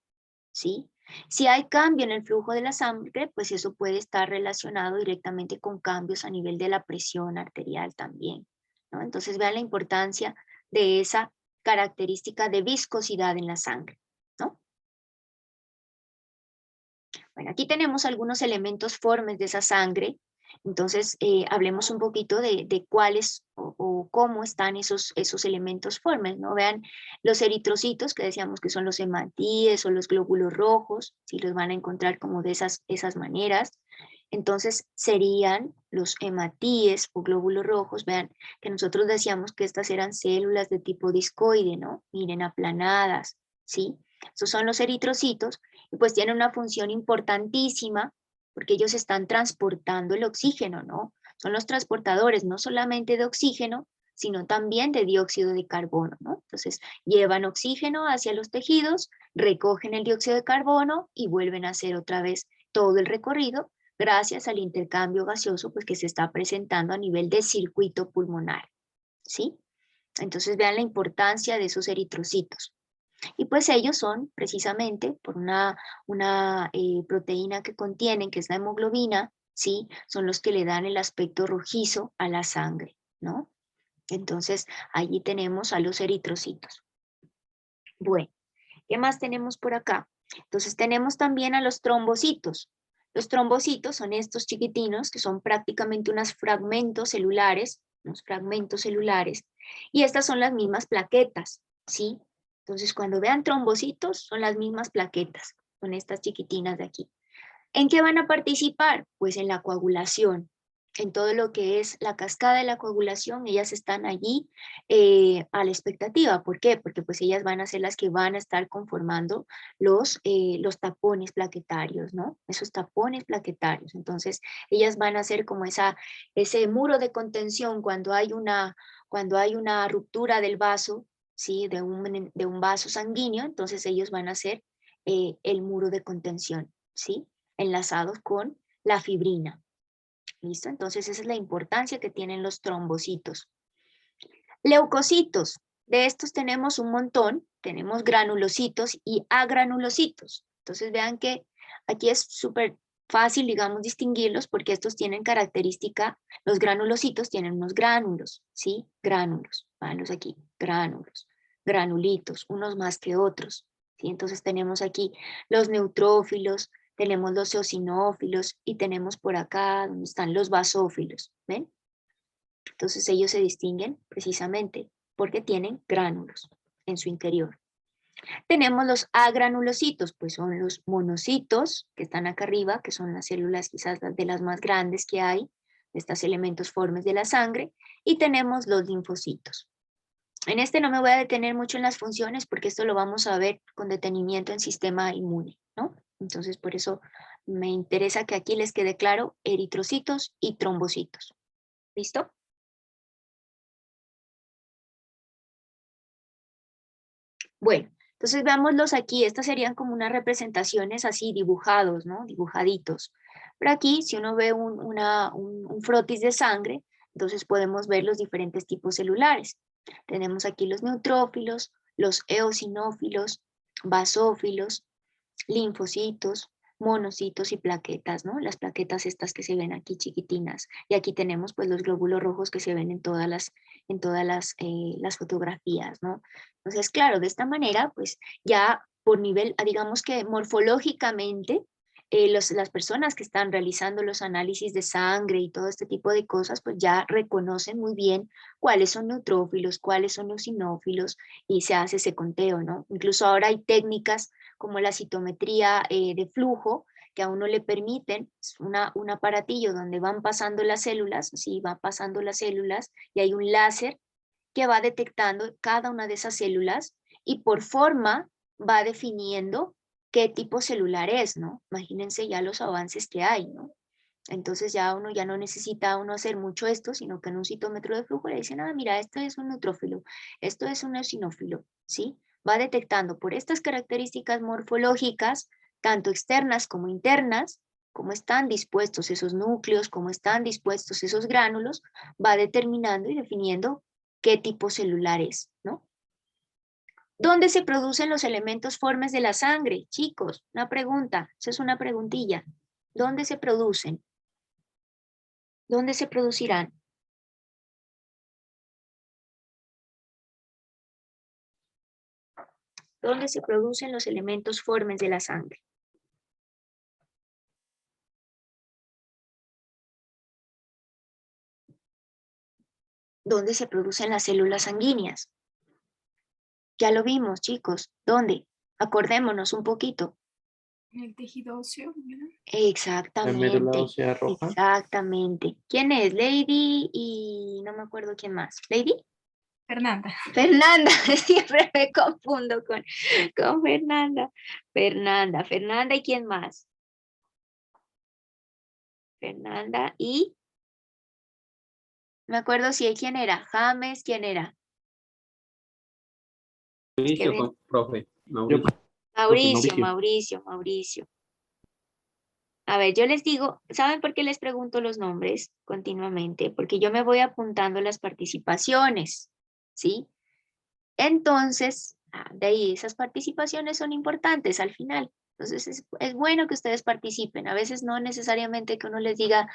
¿sí? Si hay cambio en el flujo de la sangre, pues eso puede estar relacionado directamente con cambios a nivel de la presión arterial también, ¿no? Entonces vean la importancia de esa característica de viscosidad en la sangre, ¿no? Bueno, aquí tenemos algunos elementos formes de esa sangre. Entonces, hablemos un poquito de cuáles o cómo están esos elementos formes, ¿no? Vean los eritrocitos, que decíamos que son los hematíes o los glóbulos rojos, si los van a encontrar como de esas maneras. Entonces, serían los hematíes o glóbulos rojos. Vean que nosotros decíamos que estas eran células de tipo discoide, ¿no? Miren, aplanadas, ¿sí? Esos son los eritrocitos y pues tienen una función importantísima porque ellos están transportando el oxígeno, ¿no? Son los transportadores no solamente de oxígeno, sino también de dióxido de carbono, ¿no? Entonces, llevan oxígeno hacia los tejidos, recogen el dióxido de carbono y vuelven a hacer otra vez todo el recorrido gracias al intercambio gaseoso pues, que se está presentando a nivel de circuito pulmonar, ¿sí? Entonces, vean la importancia de esos eritrocitos. Y pues ellos son precisamente por una proteína que contienen, que es la hemoglobina, ¿sí? Son los que le dan el aspecto rojizo a la sangre, ¿no? Entonces, allí tenemos a los eritrocitos. Bueno, ¿qué más tenemos por acá? Entonces, tenemos también a los trombocitos. Los trombocitos son estos chiquitinos que son prácticamente unos fragmentos celulares, y estas son las mismas plaquetas, ¿sí? Entonces, cuando vean trombocitos, son las mismas plaquetas, son estas chiquitinas de aquí. ¿En qué van a participar? Pues en la coagulación, en todo lo que es la cascada de la coagulación, ellas están allí a la expectativa. ¿Por qué? Porque pues ellas van a ser las que van a estar conformando los tapones plaquetarios, ¿no? Esos tapones plaquetarios. Entonces, ellas van a ser como ese muro de contención cuando hay una ruptura del vaso, ¿sí? De un vaso sanguíneo, entonces ellos van a ser el muro de contención, ¿sí? Enlazados con la fibrina. ¿Listo? Entonces esa es la importancia que tienen los trombocitos. Leucocitos. De estos tenemos un montón. Tenemos granulocitos y agranulocitos. Entonces vean que aquí es súper fácil, digamos, distinguirlos porque estos tienen característica, los granulocitos tienen unos gránulos, ¿sí? Gránulos, váyanlos aquí, gránulos, granulitos, unos más que otros, ¿sí? Entonces tenemos aquí los neutrófilos, tenemos los eosinófilos y tenemos por acá donde están los basófilos, ¿ven? Entonces ellos se distinguen precisamente porque tienen gránulos en su interior. Tenemos los agranulocitos, pues son los monocitos que están acá arriba, que son las células quizás de las más grandes que hay, de estos elementos formes de la sangre, y tenemos los linfocitos. En este no me voy a detener mucho en las funciones porque esto lo vamos a ver con detenimiento en sistema inmune, ¿no? Entonces por eso me interesa que aquí les quede claro eritrocitos y trombocitos. ¿Listo? Bueno, entonces veámoslos aquí. Estas serían como unas representaciones así dibujados, ¿no? Dibujaditos. Pero aquí, si uno ve un frotis de sangre, entonces podemos ver los diferentes tipos celulares. Tenemos aquí los neutrófilos, los eosinófilos, basófilos, linfocitos, monocitos y plaquetas, ¿no? Las plaquetas estas que se ven aquí chiquitinas. Y aquí tenemos pues los glóbulos rojos que se ven en todas las fotografías, ¿no? Entonces, claro, de esta manera pues ya por nivel, digamos que morfológicamente, las personas que están realizando los análisis de sangre y todo este tipo de cosas, pues ya reconocen muy bien cuáles son neutrófilos, cuáles son eosinófilos, y se hace ese conteo, ¿no? Incluso ahora hay técnicas como la citometría de flujo, que a uno le permiten, es un aparatillo donde van pasando las células, sí, va pasando las células, y hay un láser que va detectando cada una de esas células y por forma va definiendo qué tipo celular es, ¿no? Imagínense ya los avances que hay, ¿no? Entonces ya uno ya no necesita uno hacer mucho esto, sino que en un citómetro de flujo le dicen, ah, mira, esto es un neutrófilo, esto es un eosinófilo, ¿sí? Va detectando por estas características morfológicas, tanto externas como internas, cómo están dispuestos esos núcleos, cómo están dispuestos esos gránulos, va determinando y definiendo qué tipo celular es, ¿no? ¿Dónde se producen los elementos formes de la sangre? Chicos, una pregunta, esa es una preguntilla. ¿Dónde se producen? ¿Dónde se producirán? ¿Dónde se producen los elementos formes de la sangre? ¿Dónde se producen las células sanguíneas? Ya lo vimos, chicos. ¿Dónde? Acordémonos un poquito. En el tejido óseo, ¿verdad? La médula Exactamente. ósea roja. Exactamente. ¿Quién es? Lady y no me acuerdo quién más. ¿Lady? Fernanda. Fernanda. Siempre me confundo con Fernanda. Fernanda. ¿Y quién más? Fernanda y... No me acuerdo si quién era. James, ¿quién era? Mauricio, ven. profe. Yo, Mauricio. Mauricio. A ver, yo les digo, ¿saben por qué les pregunto los nombres continuamente? Porque yo me voy apuntando las participaciones, ¿sí? Entonces, de ahí esas participaciones son importantes al final. Entonces, es bueno que ustedes participen. A veces no necesariamente que uno les diga,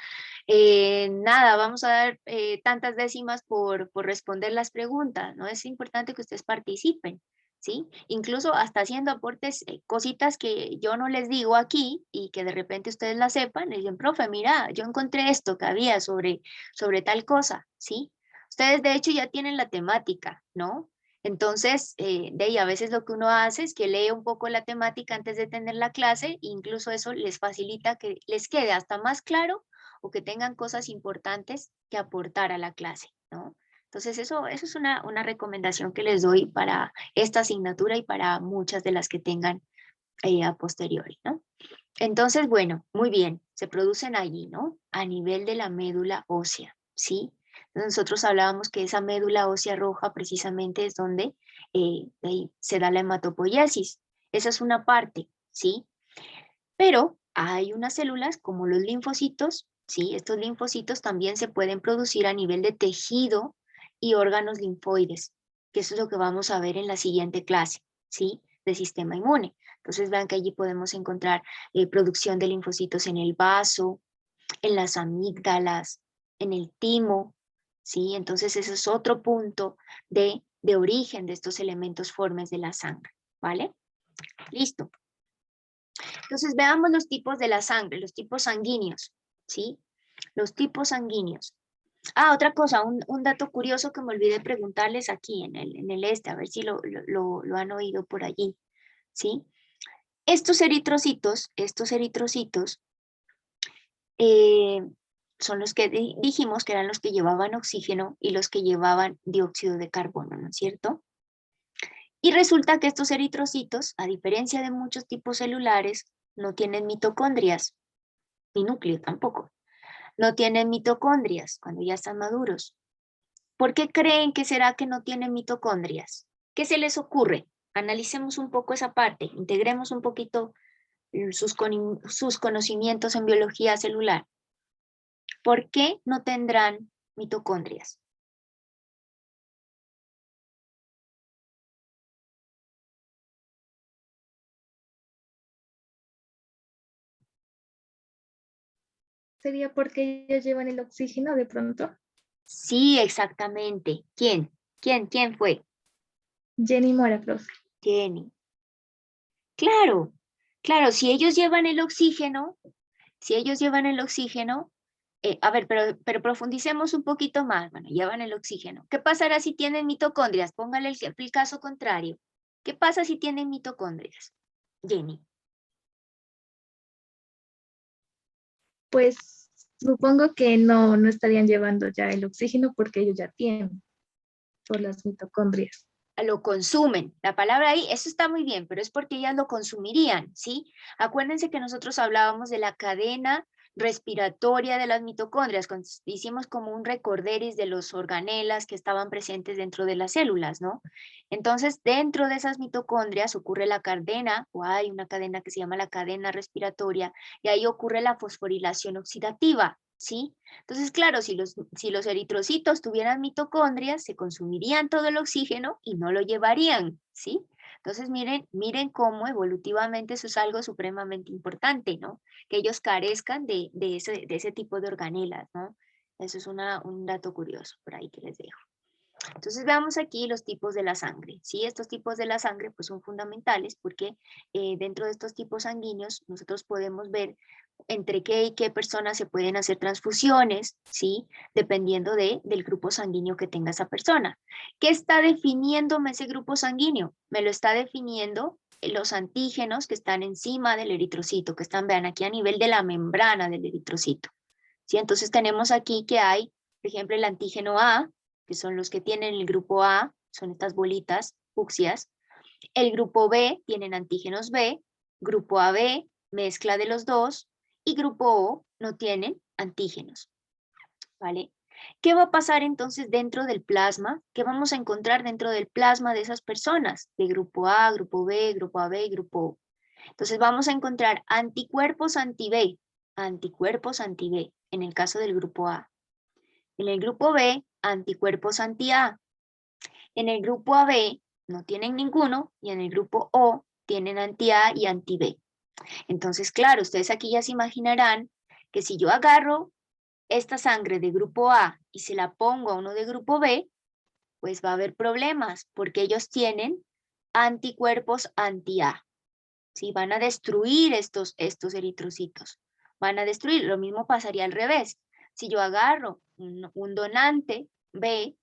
nada, vamos a dar tantas décimas por responder las preguntas, ¿no? Es importante que ustedes participen, ¿sí? Incluso hasta haciendo aportes, cositas que yo no les digo aquí y que de repente ustedes la sepan, les dicen, profe, mira, yo encontré esto que había sobre tal cosa, ¿sí? Ustedes de hecho ya tienen la temática, ¿no? Entonces, de ahí a veces lo que uno hace es que lee un poco la temática antes de tener la clase, e incluso eso les facilita que les quede hasta más claro o que tengan cosas importantes que aportar a la clase, ¿no? Entonces, eso es una recomendación que les doy para esta asignatura y para muchas de las que tengan a posteriori, ¿no? Entonces, bueno, muy bien, se producen allí, ¿no? A nivel de la médula ósea, ¿sí? Nosotros hablábamos que esa médula ósea roja precisamente es donde ahí se da la hematopoiesis. Esa es una parte, ¿sí? Pero hay unas células como los linfocitos, ¿sí? Estos linfocitos también se pueden producir a nivel de tejido y órganos linfoides, que eso es lo que vamos a ver en la siguiente clase, ¿sí? De sistema inmune. Entonces vean que allí podemos encontrar producción de linfocitos en el vaso, en las amígdalas, en el timo, ¿sí? Entonces ese es otro punto de origen de estos elementos formes de la sangre, ¿vale? Listo. Entonces veamos los tipos de la sangre, los tipos sanguíneos, ¿sí? Los tipos sanguíneos. Ah, otra cosa, un dato curioso que me olvidé preguntarles aquí en el a ver si lo han oído por allí, ¿sí? Estos eritrocitos eh, son los que dijimos que eran los que llevaban oxígeno y los que llevaban dióxido de carbono, ¿no es cierto? Y resulta que estos eritrocitos, a diferencia de muchos tipos celulares, no tienen mitocondrias, ni núcleo tampoco. No tienen mitocondrias cuando ya están maduros. ¿Por qué creen que será que no tienen mitocondrias? ¿Qué se les ocurre? Analicemos un poco esa parte, integremos un poquito sus conocimientos en biología celular. ¿Por qué no tendrán mitocondrias? ¿Sería porque ellos llevan el oxígeno de pronto? Sí, exactamente. ¿Quién? ¿Quién fue? Jenny Mora, profe. Jenny. Claro, claro, si ellos llevan el oxígeno, a ver, pero profundicemos un poquito más. Bueno, llevan el oxígeno. ¿Qué pasará si tienen mitocondrias? Póngale el caso contrario. ¿Qué pasa si tienen mitocondrias? Jenny. Pues supongo que no estarían llevando ya el oxígeno porque ellos ya tienen por las mitocondrias. Lo consumen. La palabra ahí, eso está muy bien, pero es porque ellas lo consumirían, ¿sí? Acuérdense que nosotros hablábamos de la cadena respiratoria de las mitocondrias, cuando hicimos como un recorderis de los organelas que estaban presentes dentro de las células, ¿no? Entonces, dentro de esas mitocondrias ocurre la cadena, o hay una cadena que se llama la cadena respiratoria, y ahí ocurre la fosforilación oxidativa, ¿sí? Entonces, claro, si los eritrocitos tuvieran mitocondrias, se consumirían todo el oxígeno y no lo llevarían, ¿sí? Entonces, miren cómo evolutivamente eso es algo supremamente importante, ¿no? Que ellos carezcan de ese tipo de organelas, ¿no? Eso es un dato curioso por ahí que les dejo. Entonces veamos aquí los tipos de la sangre. ¿Sí? Estos tipos de la sangre pues, son fundamentales porque dentro de estos tipos sanguíneos nosotros podemos ver entre qué y qué personas se pueden hacer transfusiones, ¿sí? Dependiendo del grupo sanguíneo que tenga esa persona. ¿Qué está definiéndome ese grupo sanguíneo? Me lo está definiendo los antígenos que están encima del eritrocito, que están, vean, aquí a nivel de la membrana del eritrocito. ¿Sí? Entonces tenemos aquí que hay, por ejemplo, el antígeno A, que son los que tienen el grupo A, son estas bolitas fucsias. El grupo B tienen antígenos B, grupo AB, mezcla de los dos, y grupo O no tienen antígenos, ¿vale? ¿Qué va a pasar entonces dentro del plasma? ¿Qué vamos a encontrar dentro del plasma de esas personas? De grupo A, grupo B, grupo AB y grupo O. Entonces vamos a encontrar anticuerpos anti-B en el caso del grupo A. En el grupo B, anticuerpos anti-A. En el grupo AB no tienen ninguno y en el grupo O tienen anti-A y anti-B. Entonces, claro, ustedes aquí ya se imaginarán que si yo agarro esta sangre de grupo A y se la pongo a uno de grupo B, pues va a haber problemas porque ellos tienen anticuerpos anti-A. ¿Sí? Van a destruir estos eritrocitos. Van a destruir. Lo mismo pasaría al revés. Si yo agarro un donante B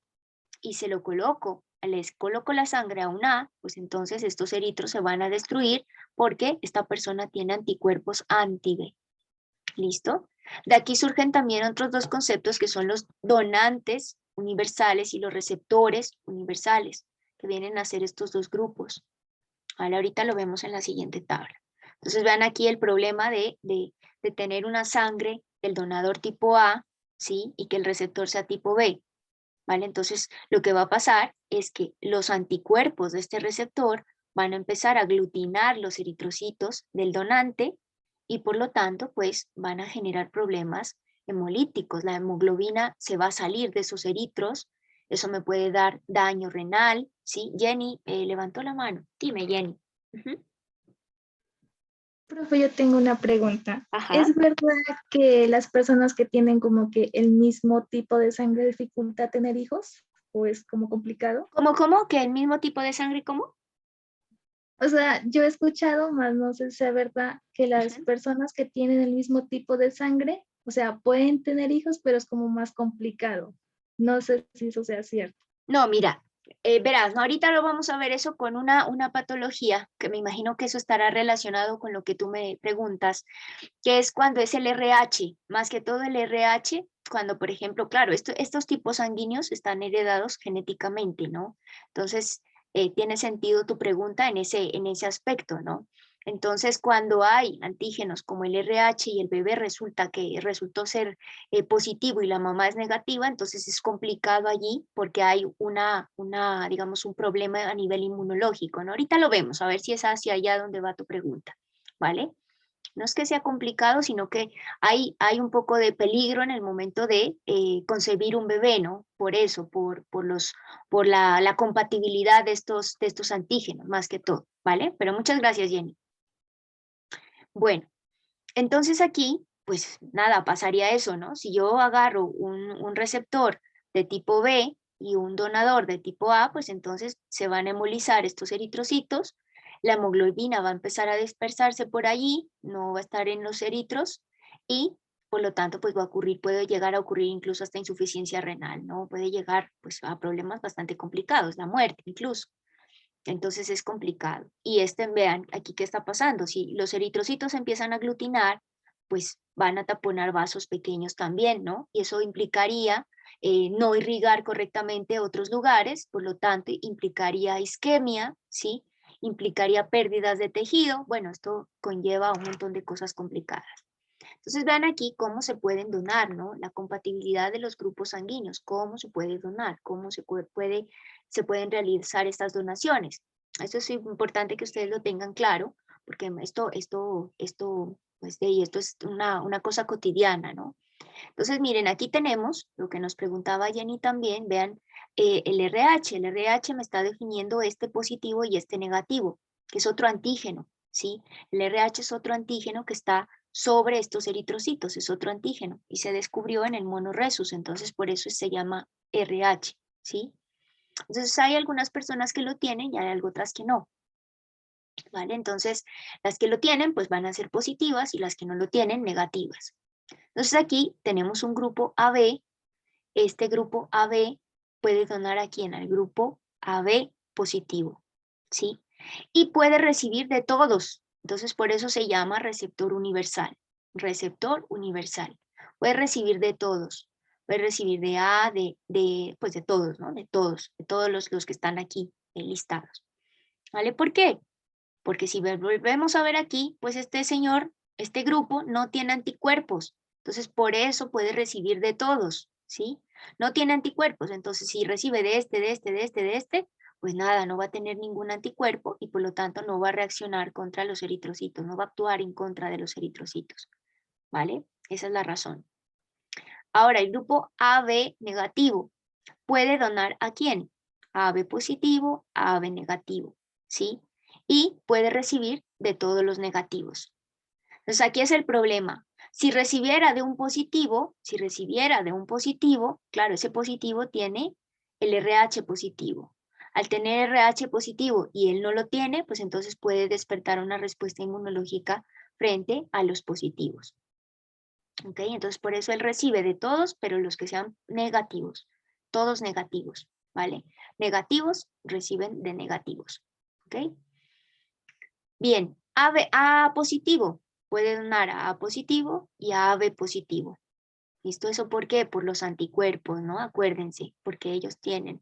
y se lo coloco, les coloco la sangre a un A, pues entonces estos eritros se van a destruir porque esta persona tiene anticuerpos anti-B. ¿Listo? De aquí surgen también otros dos conceptos que son los donantes universales y los receptores universales, que vienen a ser estos dos grupos. Ahorita lo vemos en la siguiente tabla. Entonces vean aquí el problema de tener una sangre del donador tipo A, ¿sí? Y que el receptor sea tipo B. ¿Vale? Entonces, lo que va a pasar es que los anticuerpos de este receptor van a empezar a aglutinar los eritrocitos del donante y por lo tanto, pues van a generar problemas hemolíticos. La hemoglobina se va a salir de esos eritros, eso me puede dar daño renal, ¿sí? Jenny levantó la mano. Dime, Jenny. Profe, yo tengo una pregunta. Ajá. ¿Es verdad que las personas que tienen como que el mismo tipo de sangre dificulta tener hijos? ¿O es como complicado? ¿Cómo? ¿Que el mismo tipo de sangre cómo? O sea, yo he escuchado, más no sé si es verdad, que las personas que tienen el mismo tipo de sangre, o sea, pueden tener hijos, pero es como más complicado. No sé si eso sea cierto. No, mira, verás, ¿no? Ahorita lo vamos a ver eso con una patología, que me imagino que eso estará relacionado con lo que tú me preguntas, que es cuando es el RH, más que todo el RH, cuando, por ejemplo, claro, estos tipos sanguíneos están heredados genéticamente, ¿no? Entonces, tiene sentido tu pregunta en ese aspecto, ¿no? Entonces, cuando hay antígenos como el RH y el bebé resultó ser positivo y la mamá es negativa, entonces es complicado allí porque hay digamos, un problema a nivel inmunológico, ¿no? Ahorita lo vemos, a ver si es hacia allá donde va tu pregunta, ¿vale? No es que sea complicado, sino que hay un poco de peligro en el momento de concebir un bebé, ¿no? Por eso, por la compatibilidad de estos antígenos, más que todo, ¿vale? Pero muchas gracias, Jenny. Bueno, entonces aquí, pues nada, pasaría eso, ¿no? Si yo agarro un receptor de tipo B y un donador de tipo A, pues entonces se van a hemolizar estos eritrocitos. la hemoglobina va a empezar a dispersarse por allí, no va a estar en los eritros y por lo tanto pues va a ocurrir, puede llegar a ocurrir incluso hasta insuficiencia renal, ¿no? Puede llegar pues a problemas bastante complicados, la muerte incluso. Entonces es complicado. Y vean aquí qué está pasando. Si los eritrocitos empiezan a aglutinar, pues van a taponar vasos pequeños también, ¿no? Y eso implicaría no irrigar correctamente otros lugares, por lo tanto implicaría isquemia, ¿sí? Implicaría pérdidas de tejido. Bueno, esto conlleva un montón de cosas complicadas. Entonces vean aquí cómo se pueden donar, ¿no? La compatibilidad de los grupos sanguíneos, cómo se puede donar, cómo se pueden realizar estas donaciones. Esto es importante que ustedes lo tengan claro, porque esto es una cosa cotidiana, ¿no? Entonces miren, aquí tenemos lo que nos preguntaba Jenny también, vean el RH me está definiendo este positivo y este negativo, que es otro antígeno, ¿sí? El RH es otro antígeno que está sobre estos eritrocitos, es otro antígeno, y se descubrió en el monorhesus, entonces por eso se llama RH, ¿sí? Entonces hay algunas personas que lo tienen y hay otras que no, ¿vale? Entonces las que lo tienen pues van a ser positivas y las que no lo tienen negativas. Entonces aquí tenemos un grupo AB, este grupo AB puede donar a quién, al grupo AB positivo, ¿sí? Y puede recibir de todos, entonces por eso se llama receptor universal, puede recibir de todos, puede recibir de A, pues de todos, ¿no? De todos los que están aquí enlistados, ¿vale? ¿Por qué? Porque si volvemos a ver aquí, pues este grupo no tiene anticuerpos, entonces por eso puede recibir de todos, ¿sí? No tiene anticuerpos, entonces si recibe de este, pues nada, no va a tener ningún anticuerpo y por lo tanto no va a reaccionar contra los eritrocitos, no va a actuar en contra de los eritrocitos, ¿vale? Esa es la razón. Ahora, el grupo AB negativo puede donar ¿a quién? A AB positivo, a AB negativo, ¿sí? Y puede recibir de todos los negativos. Entonces aquí es el problema. Si recibiera de un positivo, claro, ese positivo tiene el RH positivo. Al tener RH positivo y él no lo tiene, pues entonces puede despertar una respuesta inmunológica frente a los positivos. ¿Ok? Entonces por eso él recibe de todos, pero los que sean negativos, todos negativos, ¿vale? Negativos reciben de negativos, ¿ok? Bien, A positivo puede donar a A positivo y a AB positivo. ¿Listo? ¿Eso por qué? Por los anticuerpos, ¿no? Acuérdense, porque ellos tienen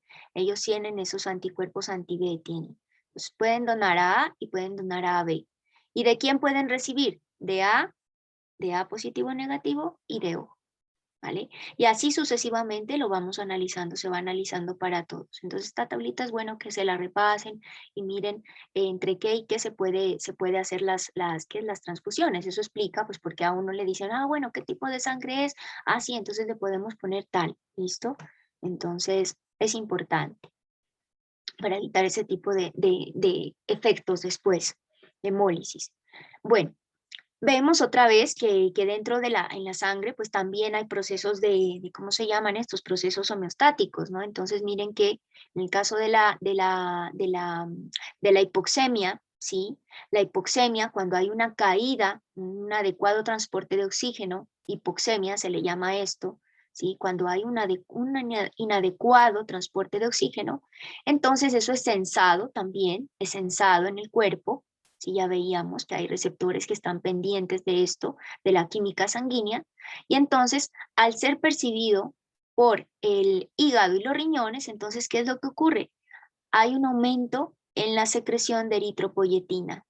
esos anticuerpos anti-B, tienen. Entonces pueden donar a A y pueden donar a AB. ¿Y de quién pueden recibir? De A positivo o negativo y de O. ¿Vale? Y así sucesivamente lo vamos analizando, se va analizando para todos. Entonces esta tablita es bueno que se la repasen y miren entre qué y qué se puede hacer las transfusiones. Eso explica, pues porque a uno le dicen, bueno, ¿qué tipo de sangre es? Sí, entonces le podemos poner tal, ¿listo? Entonces es importante para evitar ese tipo de efectos después de hemólisis. Bueno. Vemos otra vez que dentro en la sangre pues también hay procesos ¿cómo se llaman estos? Procesos homeostáticos, ¿no? Entonces miren que en el caso de la hipoxemia, ¿sí? La hipoxemia, cuando hay una caída, un adecuado transporte de oxígeno, hipoxemia se le llama esto, ¿sí? Cuando hay un inadecuado transporte de oxígeno, entonces eso es sensado también, es sensado en el cuerpo. Sí, ya veíamos que hay receptores que están pendientes de esto, de la química sanguínea, y entonces al ser percibido por el hígado y los riñones, entonces, ¿qué es lo que ocurre? Hay un aumento en la secreción de eritropoyetina.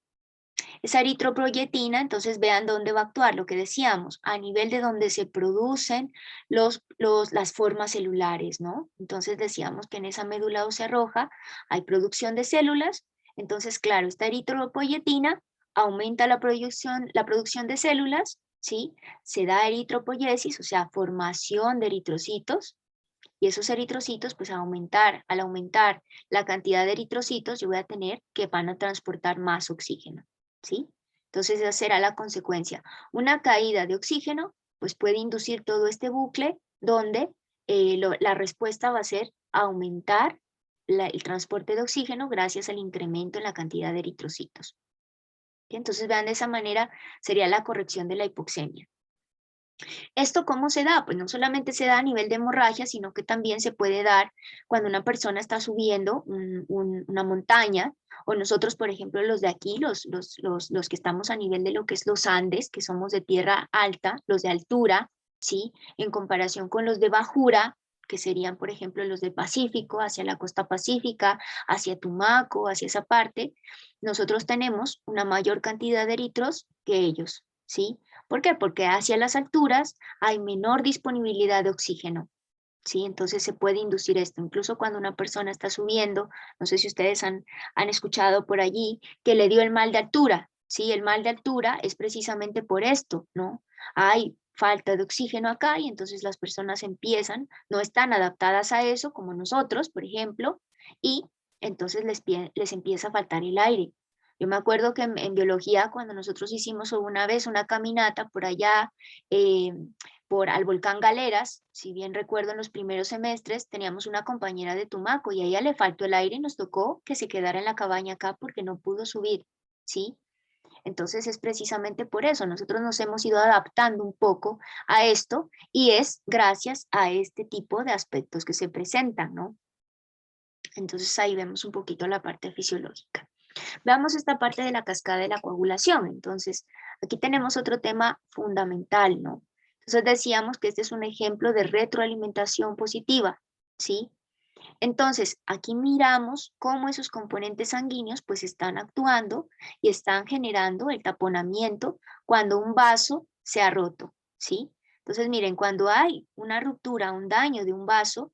Esa eritropoyetina, entonces vean dónde va a actuar, lo que decíamos, a nivel de donde se producen las formas celulares, ¿no? Entonces decíamos que en esa médula ósea roja hay producción de células. Entonces, claro, esta eritropoyetina aumenta la producción de células, ¿sí? Se da eritropoyesis, o sea, formación de eritrocitos, y esos eritrocitos, pues al aumentar la cantidad de eritrocitos, yo voy a tener que van a transportar más oxígeno, ¿sí? Entonces esa será la consecuencia. Una caída de oxígeno, pues puede inducir todo este bucle donde la respuesta va a ser aumentar el transporte de oxígeno gracias al incremento en la cantidad de eritrocitos. Entonces vean, de esa manera sería la corrección de la hipoxemia. ¿Esto cómo se da? Pues no solamente se da a nivel de hemorragia, sino que también se puede dar cuando una persona está subiendo una montaña, o nosotros, por ejemplo, los de aquí, los que estamos a nivel de lo que es los Andes, que somos de tierra alta, los de altura, ¿sí? En comparación con los de bajura, que serían, por ejemplo, los del Pacífico, hacia la costa pacífica, hacia Tumaco, hacia esa parte, nosotros tenemos una mayor cantidad de eritros que ellos, ¿sí? ¿Por qué? Porque hacia las alturas hay menor disponibilidad de oxígeno, ¿sí? Entonces se puede inducir esto. Incluso cuando una persona está subiendo, no sé si ustedes han escuchado por allí, que le dio el mal de altura, ¿sí? El mal de altura es precisamente por esto, ¿no? Hay falta de oxígeno acá y entonces las personas no están adaptadas a eso como nosotros, por ejemplo, y entonces les empieza a faltar el aire. Yo me acuerdo que en biología, cuando nosotros hicimos una vez una caminata por allá, al volcán Galeras, si bien recuerdo en los primeros semestres, teníamos una compañera de Tumaco y a ella le faltó el aire y nos tocó que se quedara en la cabaña acá porque no pudo subir, ¿sí? Entonces es precisamente por eso, nosotros nos hemos ido adaptando un poco a esto y es gracias a este tipo de aspectos que se presentan, ¿no? Entonces ahí vemos un poquito la parte fisiológica. Veamos esta parte de la cascada de la coagulación. Entonces, aquí tenemos otro tema fundamental, ¿no? Entonces decíamos que este es un ejemplo de retroalimentación positiva, ¿sí? Entonces, aquí miramos cómo esos componentes sanguíneos pues están actuando y están generando el taponamiento cuando un vaso se ha roto, ¿sí? Entonces, miren, cuando hay una ruptura, un daño de un vaso,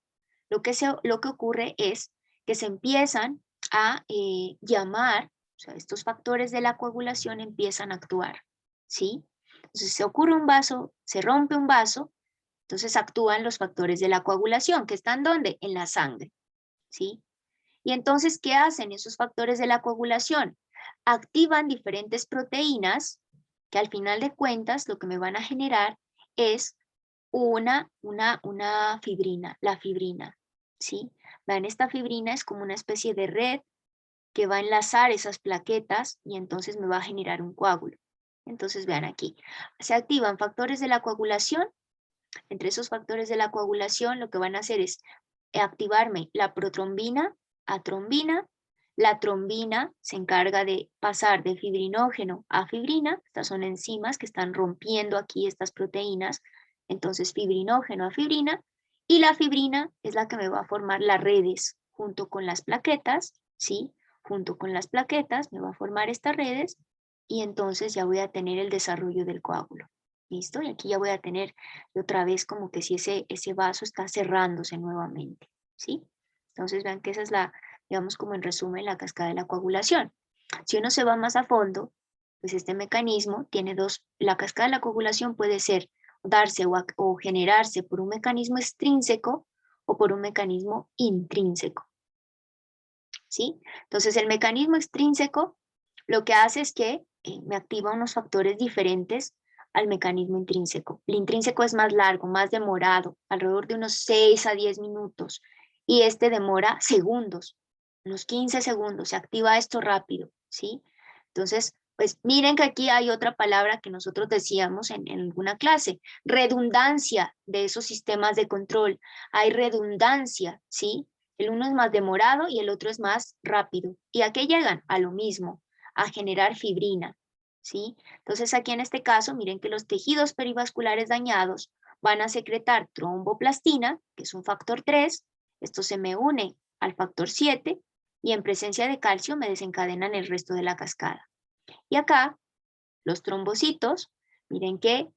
lo que ocurre es que se empiezan a llamar, o sea, estos factores de la coagulación empiezan a actuar, ¿sí? Entonces, se ocurre un vaso, se rompe un vaso, entonces actúan los factores de la coagulación, que están ¿dónde? En la sangre, ¿sí? Y entonces, ¿qué hacen esos factores de la coagulación? Activan diferentes proteínas que al final de cuentas lo que me van a generar es una fibrina, la fibrina, ¿sí? Vean, esta fibrina es como una especie de red que va a enlazar esas plaquetas y entonces me va a generar un coágulo. Entonces vean aquí, se activan factores de la coagulación. Entre esos factores de la coagulación lo que van a hacer es activarme la protrombina a trombina. La trombina se encarga de pasar de fibrinógeno a fibrina. Estas son enzimas que están rompiendo aquí estas proteínas. Entonces fibrinógeno a fibrina. Y la fibrina es la que me va a formar las redes junto con las plaquetas, ¿sí? Junto con las plaquetas me va a formar estas redes y entonces ya voy a tener el desarrollo del coágulo. ¿Listo? Y aquí ya voy a tener otra vez como que si ese vaso está cerrándose nuevamente, ¿sí? Entonces vean que esa es la, digamos como en resumen, la cascada de la coagulación. Si uno se va más a fondo, pues este mecanismo tiene la cascada de la coagulación puede ser darse o generarse por un mecanismo extrínseco o por un mecanismo intrínseco, ¿sí? Entonces el mecanismo extrínseco lo que hace es que me activa unos factores diferentes al mecanismo intrínseco. El intrínseco es más largo, más demorado, alrededor de unos 6 a 10 minutos, y este demora segundos, unos 15 segundos, se activa esto rápido, ¿sí? Entonces, pues miren que aquí hay otra palabra que nosotros decíamos en alguna clase, redundancia de esos sistemas de control. Hay redundancia, ¿sí? El uno es más demorado y el otro es más rápido. ¿Y a qué llegan? A lo mismo, a generar fibrina, ¿sí? Entonces aquí en este caso, miren que los tejidos perivasculares dañados van a secretar tromboplastina, que es un factor 3, esto se me une al factor 7 y en presencia de calcio me desencadenan el resto de la cascada. Y acá, los trombocitos, miren que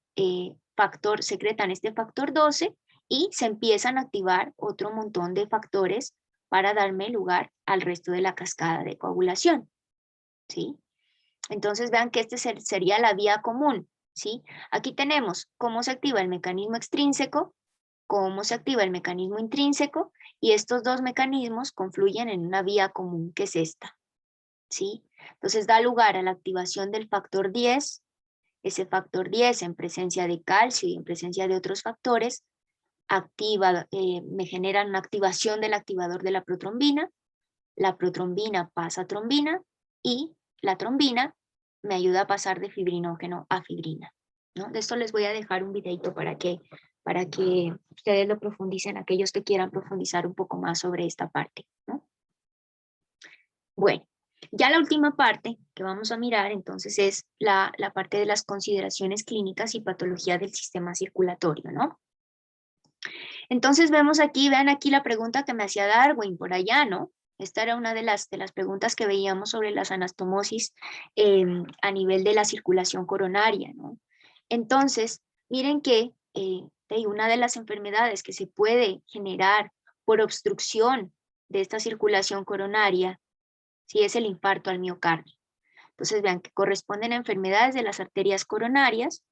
secretan este factor 12 y se empiezan a activar otro montón de factores para darme lugar al resto de la cascada de coagulación, ¿sí? Entonces vean que este sería la vía común, ¿sí? Aquí tenemos cómo se activa el mecanismo extrínseco, cómo se activa el mecanismo intrínseco, y estos dos mecanismos confluyen en una vía común que es esta, ¿sí? Entonces da lugar a la activación del factor 10, ese factor 10 en presencia de calcio y en presencia de otros factores, me genera una activación del activador de la protrombina, la protrombina pasa a trombina y la trombina me ayuda a pasar de fibrinógeno a fibrina, ¿no? De esto les voy a dejar un videito para que ustedes lo profundicen, aquellos que quieran profundizar un poco más sobre esta parte, ¿no? Bueno, ya la última parte que vamos a mirar entonces es la parte de las consideraciones clínicas y patología del sistema circulatorio, ¿no? Entonces vemos aquí, vean aquí la pregunta que me hacía Darwin por allá, ¿no? Esta era una de las preguntas que veíamos sobre las anastomosis a nivel de la circulación coronaria, ¿no? Entonces, miren que una de las enfermedades que se puede generar por obstrucción de esta circulación coronaria, sí, es el infarto al miocardio. Entonces vean que corresponden a enfermedades de las arterias coronarias.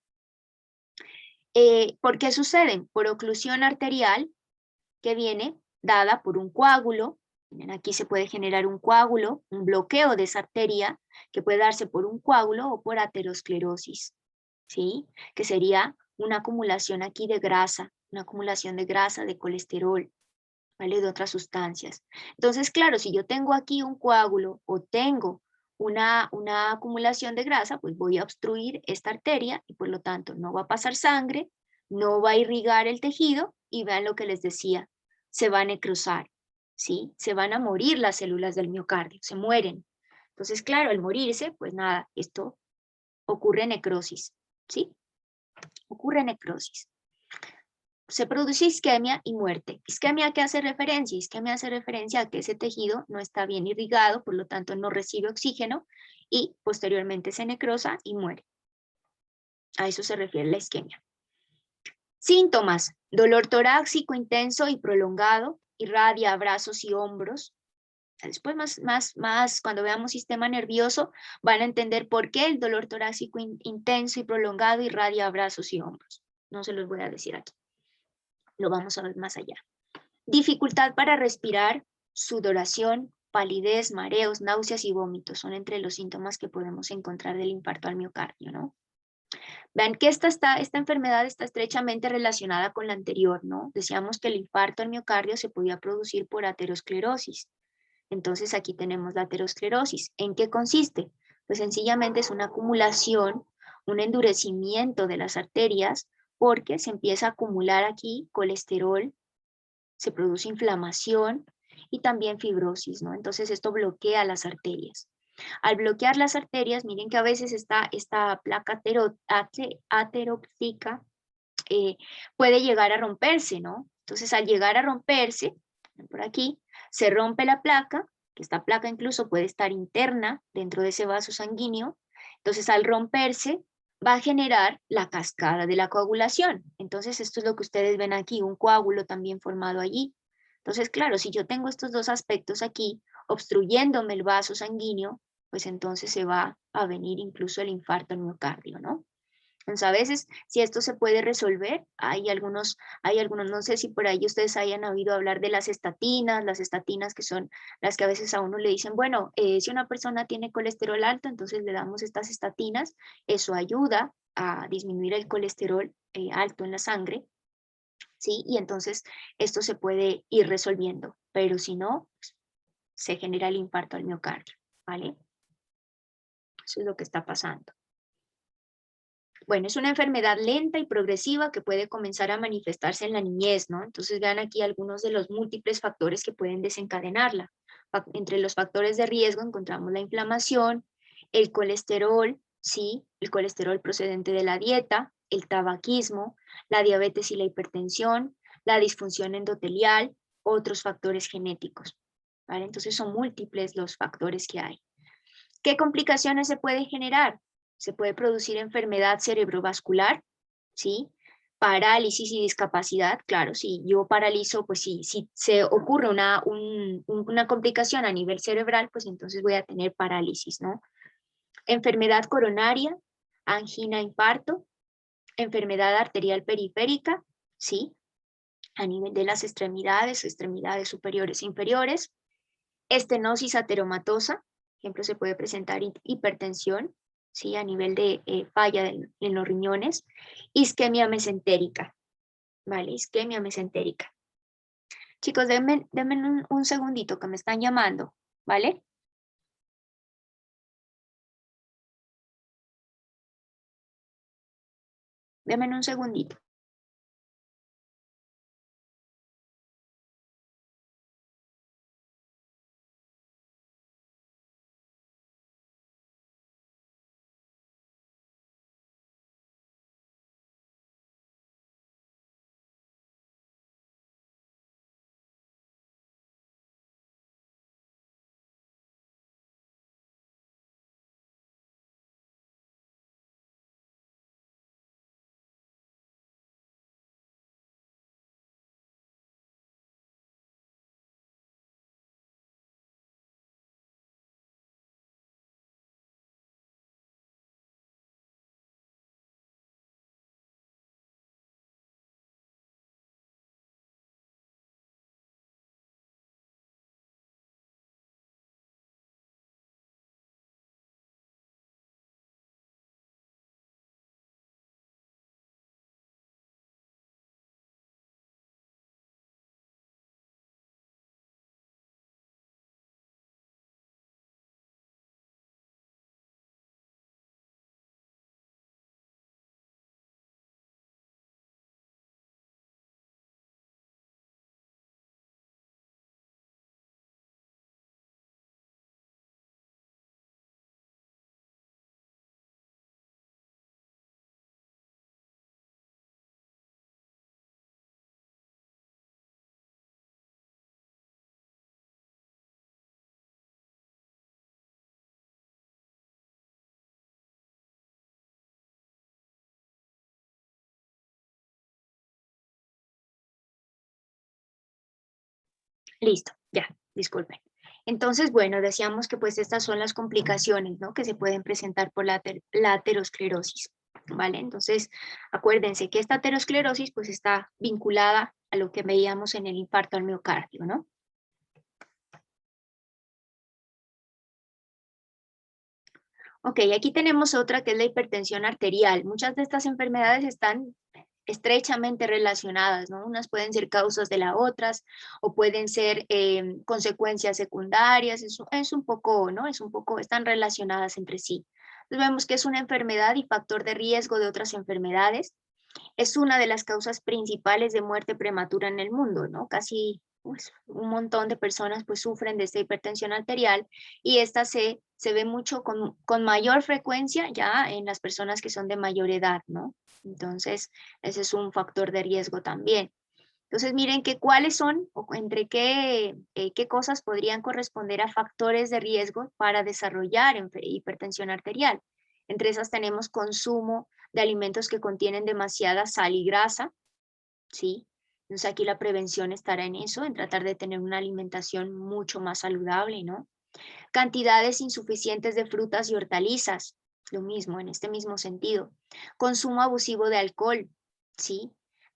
¿Por qué suceden? Por oclusión arterial que viene dada por un coágulo. Miren, aquí se puede generar un coágulo, un bloqueo de esa arteria que puede darse por un coágulo o por aterosclerosis, ¿sí? Que sería una acumulación aquí de grasa, una acumulación de grasa, de colesterol, ¿vale? De otras sustancias. Entonces, claro, si yo tengo aquí un coágulo o tengo una acumulación de grasa, pues voy a obstruir esta arteria y por lo tanto no va a pasar sangre, no va a irrigar el tejido y vean lo que les decía, se va a necrosar, ¿sí? Se van a morir las células del miocardio, se mueren. Entonces, claro, al morirse, pues nada, esto ocurre necrosis, ¿sí? Ocurre necrosis. Se produce isquemia y muerte. ¿Isquemia a qué hace referencia? Isquemia hace referencia a que ese tejido no está bien irrigado, por lo tanto no recibe oxígeno y posteriormente se necrosa y muere. A eso se refiere la isquemia. Síntomas: dolor torácico intenso y prolongado, irradia brazos y hombros. Después más cuando veamos sistema nervioso van a entender por qué el dolor torácico intenso y prolongado irradia brazos y hombros. No se los voy a decir aquí. Lo vamos a ver más allá. Dificultad para respirar, sudoración, palidez, mareos, náuseas y vómitos son entre los síntomas que podemos encontrar del infarto al miocardio, ¿no? Vean que esta enfermedad está estrechamente relacionada con la anterior, ¿no? Decíamos que el infarto al miocardio se podía producir por aterosclerosis. Entonces aquí tenemos la aterosclerosis. ¿En qué consiste? Pues sencillamente es una acumulación, un endurecimiento de las arterias porque se empieza a acumular aquí colesterol, se produce inflamación y también fibrosis, ¿no? Entonces esto bloquea las arterias. Al bloquear las arterias, miren que a veces esta placa ateróptica puede llegar a romperse, ¿no? Entonces al llegar a romperse, por aquí, se rompe la placa, que esta placa incluso puede estar interna dentro de ese vaso sanguíneo. Entonces al romperse va a generar la cascada de la coagulación. Entonces esto es lo que ustedes ven aquí, un coágulo también formado allí. Entonces, claro, si yo tengo estos dos aspectos aquí, obstruyéndome el vaso sanguíneo, pues entonces se va a venir incluso el infarto al miocardio, ¿no? Entonces, a veces, si esto se puede resolver, hay algunos, no sé si por ahí ustedes hayan oído hablar de las estatinas que son las que a veces a uno le dicen, bueno, si una persona tiene colesterol alto, entonces le damos estas estatinas, eso ayuda a disminuir el colesterol alto en la sangre, ¿sí? Y entonces esto se puede ir resolviendo, pero si no, pues, se genera el infarto al miocardio, ¿vale? Eso es lo que está pasando. Bueno, es una enfermedad lenta y progresiva que puede comenzar a manifestarse en la niñez, ¿no? Entonces vean aquí algunos de los múltiples factores que pueden desencadenarla. Entre los factores de riesgo encontramos la inflamación, el colesterol, sí, el colesterol procedente de la dieta, el tabaquismo, la diabetes y la hipertensión, la disfunción endotelial, otros factores genéticos, ¿vale? Entonces son múltiples los factores que hay. ¿Qué complicaciones se pueden generar? Se puede producir enfermedad cerebrovascular, ¿sí? Parálisis y discapacidad, claro, si yo paralizo, pues si se ocurre una complicación a nivel cerebral, pues entonces voy a tener parálisis, ¿no? Enfermedad coronaria, angina, infarto, enfermedad arterial periférica, ¿sí? A nivel de las extremidades superiores e inferiores, estenosis ateromatosa, ejemplo, se puede presentar hipertensión, ¿sí? A nivel de falla en los riñones, isquemia mesentérica, ¿vale? Isquemia mesentérica. Chicos, denme un segundito que me están llamando. ¿vale? Denme un segundito. Listo, ya, disculpen. Entonces, bueno, decíamos que pues estas son las complicaciones, ¿no?, que se pueden presentar por la aterosclerosis, ¿vale? Entonces, acuérdense que esta aterosclerosis pues está vinculada a lo que veíamos en el infarto al miocardio, ¿no? Ok, aquí tenemos otra que es la hipertensión arterial. Muchas de estas enfermedades están estrechamente relacionadas, ¿no? Unas pueden ser causas de las otras o pueden ser consecuencias secundarias, es un poco, ¿no? Están relacionadas entre sí. Entonces vemos que es una enfermedad y factor de riesgo de otras enfermedades. Es una de las causas principales de muerte prematura en el mundo, ¿no? Casi pues, un montón de personas pues sufren de esta hipertensión arterial y esta se ve mucho con mayor frecuencia ya en las personas que son de mayor edad, ¿no? Entonces, ese es un factor de riesgo también. Entonces, miren que cuáles son o entre qué cosas podrían corresponder a factores de riesgo para desarrollar hipertensión arterial. Entre esas tenemos consumo de alimentos que contienen demasiada sal y grasa, ¿sí? Entonces aquí la prevención estará en eso, en tratar de tener una alimentación mucho más saludable, ¿no? Cantidades insuficientes de frutas y hortalizas, lo mismo, en este mismo sentido. Consumo abusivo de alcohol, ¿sí?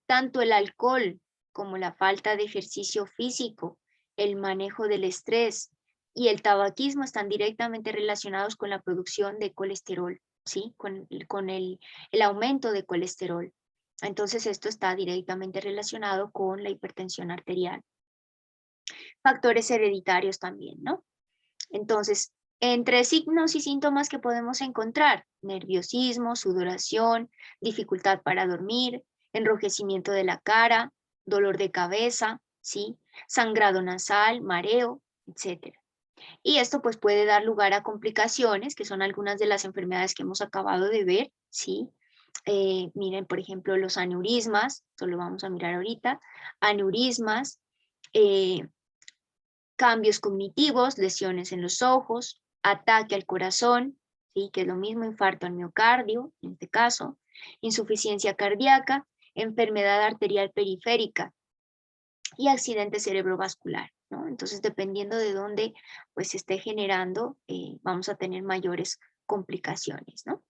Tanto el alcohol como la falta de ejercicio físico, el manejo del estrés y el tabaquismo están directamente relacionados con la producción de colesterol, ¿sí? Con el aumento de colesterol. Entonces esto está directamente relacionado con la hipertensión arterial. Factores hereditarios también, ¿no? Entonces, entre signos y síntomas que podemos encontrar, nerviosismo, sudoración, dificultad para dormir, enrojecimiento de la cara, dolor de cabeza, ¿sí? Sangrado nasal, mareo, etc. Y esto pues puede dar lugar a complicaciones, que son algunas de las enfermedades que hemos acabado de ver, ¿sí? Miren, por ejemplo, los aneurismas, esto lo vamos a mirar ahorita, aneurismas, cambios cognitivos, lesiones en los ojos, ataque al corazón, ¿sí? Que es lo mismo, infarto al miocardio, en este caso, insuficiencia cardíaca, enfermedad arterial periférica y accidente cerebrovascular, ¿no? Entonces, dependiendo de dónde pues, se esté generando, vamos a tener mayores complicaciones, ¿no?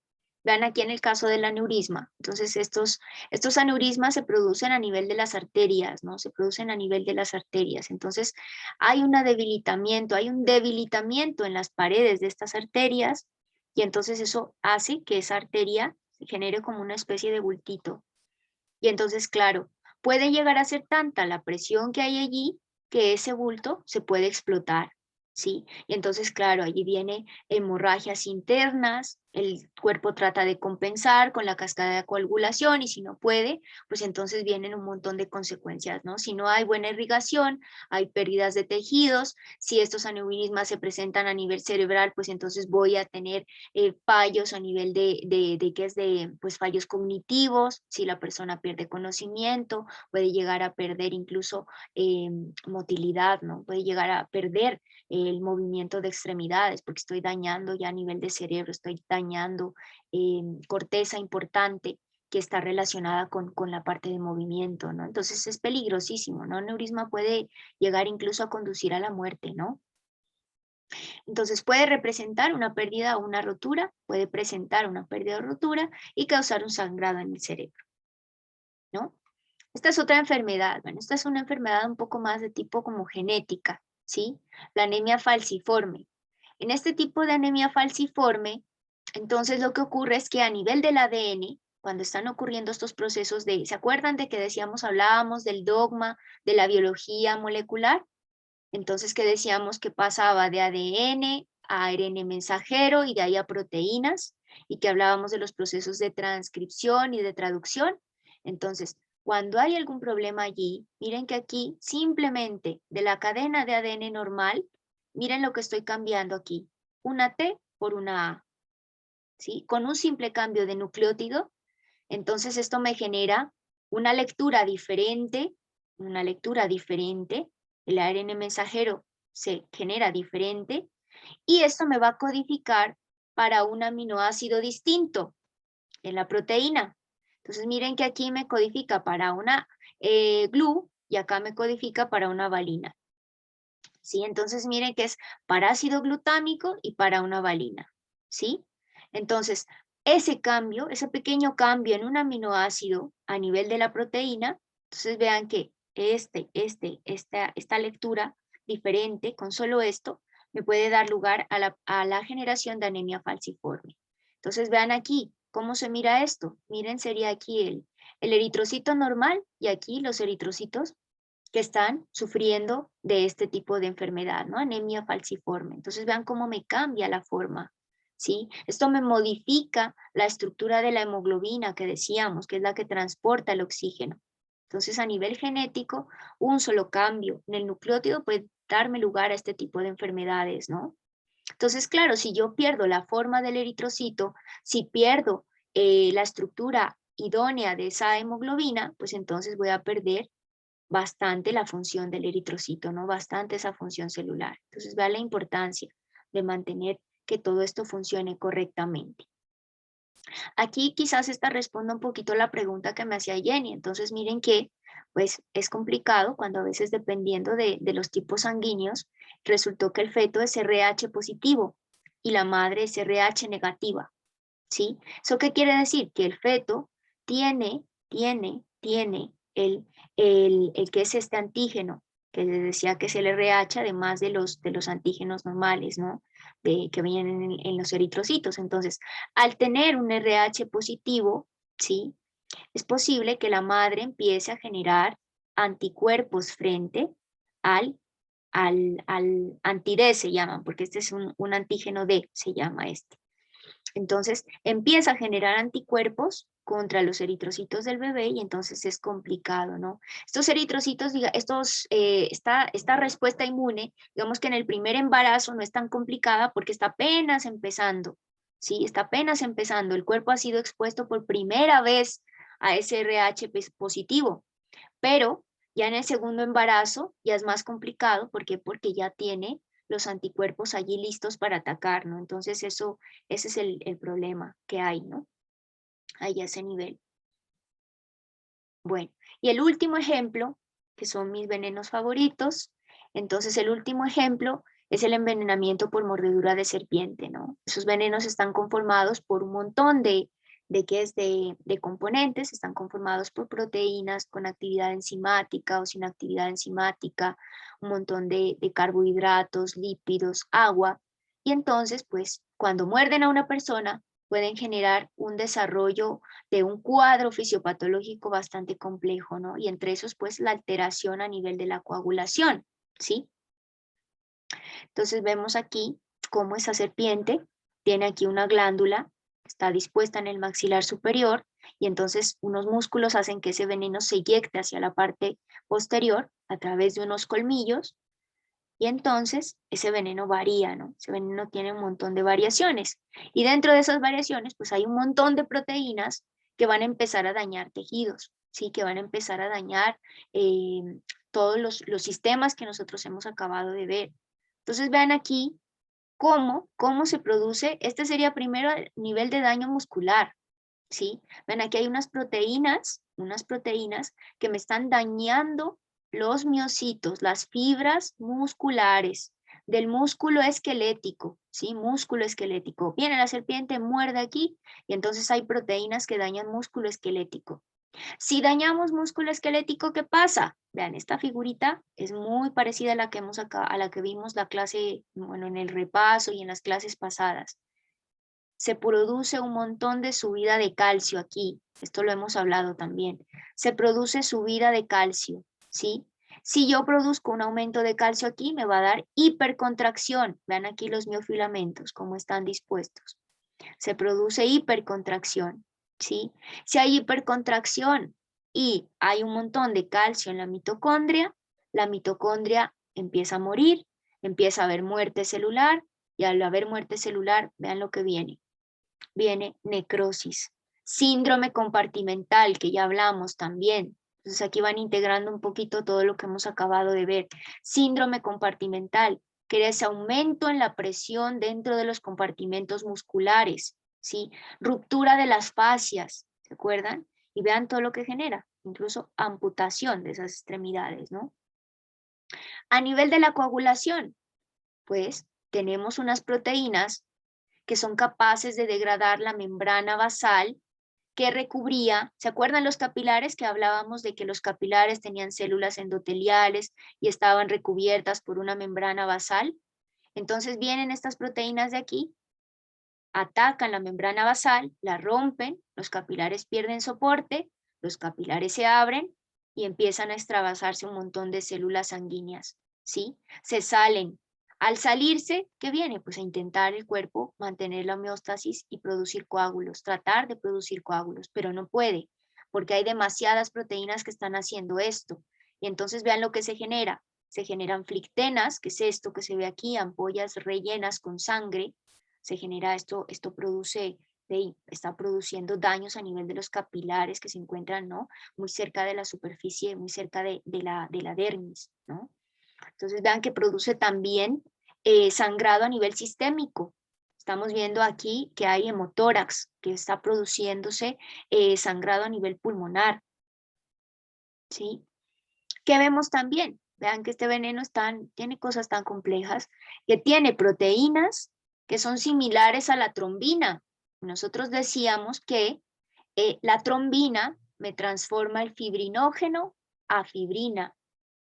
Vean aquí en el caso del aneurisma. Entonces, estos aneurismas se producen a nivel de las arterias, ¿no? Se producen a nivel de las arterias. Entonces, hay un debilitamiento en las paredes de estas arterias y entonces eso hace que esa arteria se genere como una especie de bultito. Y entonces, claro, puede llegar a ser tanta la presión que hay allí que ese bulto se puede explotar, ¿sí? Y entonces, claro, allí viene hemorragias internas, el cuerpo trata de compensar con la cascada de coagulación y si no puede, pues entonces vienen un montón de consecuencias, ¿no? Si no hay buena irrigación, hay pérdidas de tejidos, si estos aneurismas se presentan a nivel cerebral, pues entonces voy a tener fallos a nivel pues fallos cognitivos, si la persona pierde conocimiento, puede llegar a perder incluso motilidad, ¿no? Puede llegar a perder el movimiento de extremidades, porque estoy dañando ya a nivel de cerebro, estoy dañando corteza importante que está relacionada con la parte de movimiento, ¿no? Entonces es peligrosísimo, ¿no? El aneurisma puede llegar incluso a conducir a la muerte, ¿no? Entonces puede representar una pérdida o una rotura, puede presentar una pérdida o rotura y causar un sangrado en el cerebro, ¿no? Esta es otra enfermedad, bueno, esta es una enfermedad un poco más de tipo como genética, ¿sí? La anemia falciforme. En este tipo de anemia falciforme, entonces lo que ocurre es que a nivel del ADN, cuando están ocurriendo estos procesos ¿se acuerdan de que decíamos, hablábamos del dogma de la biología molecular? Entonces que decíamos que pasaba de ADN a ARN mensajero y de ahí a proteínas, y que hablábamos de los procesos de transcripción y de traducción. Entonces, cuando hay algún problema allí, miren que aquí simplemente de la cadena de ADN normal, miren lo que estoy cambiando aquí, una T por una A, ¿sí? Con un simple cambio de nucleótido, entonces esto me genera una lectura diferente, el ARN mensajero se genera diferente, y esto me va a codificar para un aminoácido distinto en la proteína. Entonces miren que aquí me codifica para una GLU y acá me codifica para una valina. ¿Sí? Entonces miren que es para ácido glutámico y para una valina. ¿Sí? Entonces ese cambio, ese pequeño cambio en un aminoácido a nivel de la proteína, entonces vean que esta lectura diferente con solo esto me puede dar lugar a la generación de anemia falciforme. Entonces vean aquí cómo se mira esto. Miren, sería aquí el eritrocito normal y aquí los eritrocitos que están sufriendo de este tipo de enfermedad, ¿no? Anemia falciforme. Entonces vean cómo me cambia la forma, ¿sí? Esto me modifica la estructura de la hemoglobina que decíamos, que es la que transporta el oxígeno. Entonces a nivel genético, un solo cambio en el nucleótido puede darme lugar a este tipo de enfermedades, ¿no? Entonces, claro, si yo pierdo la forma del eritrocito, si pierdo la estructura idónea de esa hemoglobina, pues entonces voy a perder bastante la función del eritrocito, ¿no? Bastante esa función celular. Entonces, vea la importancia de mantener que todo esto funcione correctamente. Aquí quizás esta responda un poquito la pregunta que me hacía Jenny. Entonces, miren que pues es complicado cuando a veces dependiendo de los tipos sanguíneos, resultó que el feto es RH positivo y la madre es RH negativa, ¿sí? ¿Eso qué quiere decir? Que el feto tiene el que es este antígeno, que les decía que es el RH, además de los antígenos normales, ¿no? Que vienen en los eritrocitos. Entonces, al tener un RH positivo, ¿sí? Es posible que la madre empiece a generar anticuerpos frente al anti-D, se llaman, porque este es un antígeno D, se llama este. Entonces empieza a generar anticuerpos contra los eritrocitos del bebé y entonces es complicado, ¿no? Estos eritrocitos, esta respuesta inmune, digamos que en el primer embarazo no es tan complicada porque está apenas empezando, ¿sí? Está apenas empezando, el cuerpo ha sido expuesto por primera vez a ese RH positivo, pero ya en el segundo embarazo ya es más complicado, ¿por qué? Porque ya tiene los anticuerpos allí listos para atacar, ¿no? Entonces ese es el problema que hay, ¿no? Ahí a ese nivel. Bueno, y el último ejemplo, que son mis venenos favoritos, entonces el último ejemplo es el envenenamiento por mordedura de serpiente, ¿no? Esos venenos están conformados por un montón de componentes, están conformados por proteínas con actividad enzimática o sin actividad enzimática, un montón de carbohidratos, lípidos, agua, y entonces, pues, cuando muerden a una persona, pueden generar un desarrollo de un cuadro fisiopatológico bastante complejo, ¿no? Y entre esos, pues, la alteración a nivel de la coagulación, ¿sí? Entonces vemos aquí cómo esa serpiente tiene aquí una glándula, está dispuesta en el maxilar superior, y entonces unos músculos hacen que ese veneno se eyecte hacia la parte posterior a través de unos colmillos, y entonces ese veneno varía, ¿no? Ese veneno tiene un montón de variaciones, y dentro de esas variaciones pues hay un montón de proteínas que van a empezar a dañar tejidos, ¿sí? Que van a empezar a dañar todos los sistemas que nosotros hemos acabado de ver. Entonces vean aquí cómo se produce. Este sería primero el nivel de daño muscular, ¿sí? Ven, aquí hay unas proteínas que me están dañando los miocitos, las fibras musculares del músculo esquelético, ¿sí? Músculo esquelético. Viene la serpiente, muerde aquí, y entonces hay proteínas que dañan músculo esquelético. Si dañamos músculo esquelético, ¿qué pasa? Vean, esta figurita es muy parecida a la que a la que vimos la clase, bueno, en el repaso y en las clases pasadas. Se produce un montón de subida de calcio aquí. Esto lo hemos hablado también. Se produce subida de calcio, ¿sí? Si yo produzco un aumento de calcio aquí, me va a dar hipercontracción. Vean aquí los miofilamentos, cómo están dispuestos. Se produce hipercontracción, ¿sí? Si hay hipercontracción y hay un montón de calcio en la mitocondria empieza a morir, empieza a haber muerte celular, y al haber muerte celular, vean lo que viene. Viene necrosis, síndrome compartimental, que ya hablamos también. Entonces aquí van integrando un poquito todo lo que hemos acabado de ver. Síndrome compartimental, que es aumento en la presión dentro de los compartimentos musculares, ¿sí? Ruptura de las fascias, ¿se acuerdan? Y vean todo lo que genera, incluso amputación de esas extremidades, ¿no? A nivel de la coagulación, pues tenemos unas proteínas que son capaces de degradar la membrana basal que recubría, ¿se acuerdan los capilares que hablábamos de que los capilares tenían células endoteliales y estaban recubiertas por una membrana basal? Entonces vienen estas proteínas de aquí, atacan la membrana basal, la rompen, los capilares pierden soporte, los capilares se abren y empiezan a extravasarse un montón de células sanguíneas, ¿sí? Se salen. Al salirse, ¿qué viene? Pues a intentar el cuerpo mantener la homeostasis y producir coágulos, tratar de producir coágulos, pero no puede, porque hay demasiadas proteínas que están haciendo esto. Y entonces vean lo que se genera. Se generan flictenas, que es esto que se ve aquí, ampollas rellenas con sangre. Se genera esto produce, está produciendo daños a nivel de los capilares que se encuentran, ¿no? Muy cerca de la superficie, muy cerca de la dermis, ¿no? Entonces vean que produce también sangrado a nivel sistémico. Estamos viendo aquí que hay hemotórax, que está produciéndose sangrado a nivel pulmonar, ¿sí? ¿Qué vemos también? Vean que este veneno tiene cosas tan complejas, que tiene proteínas que son similares a la trombina. Nosotros decíamos que la trombina me transforma el fibrinógeno a fibrina,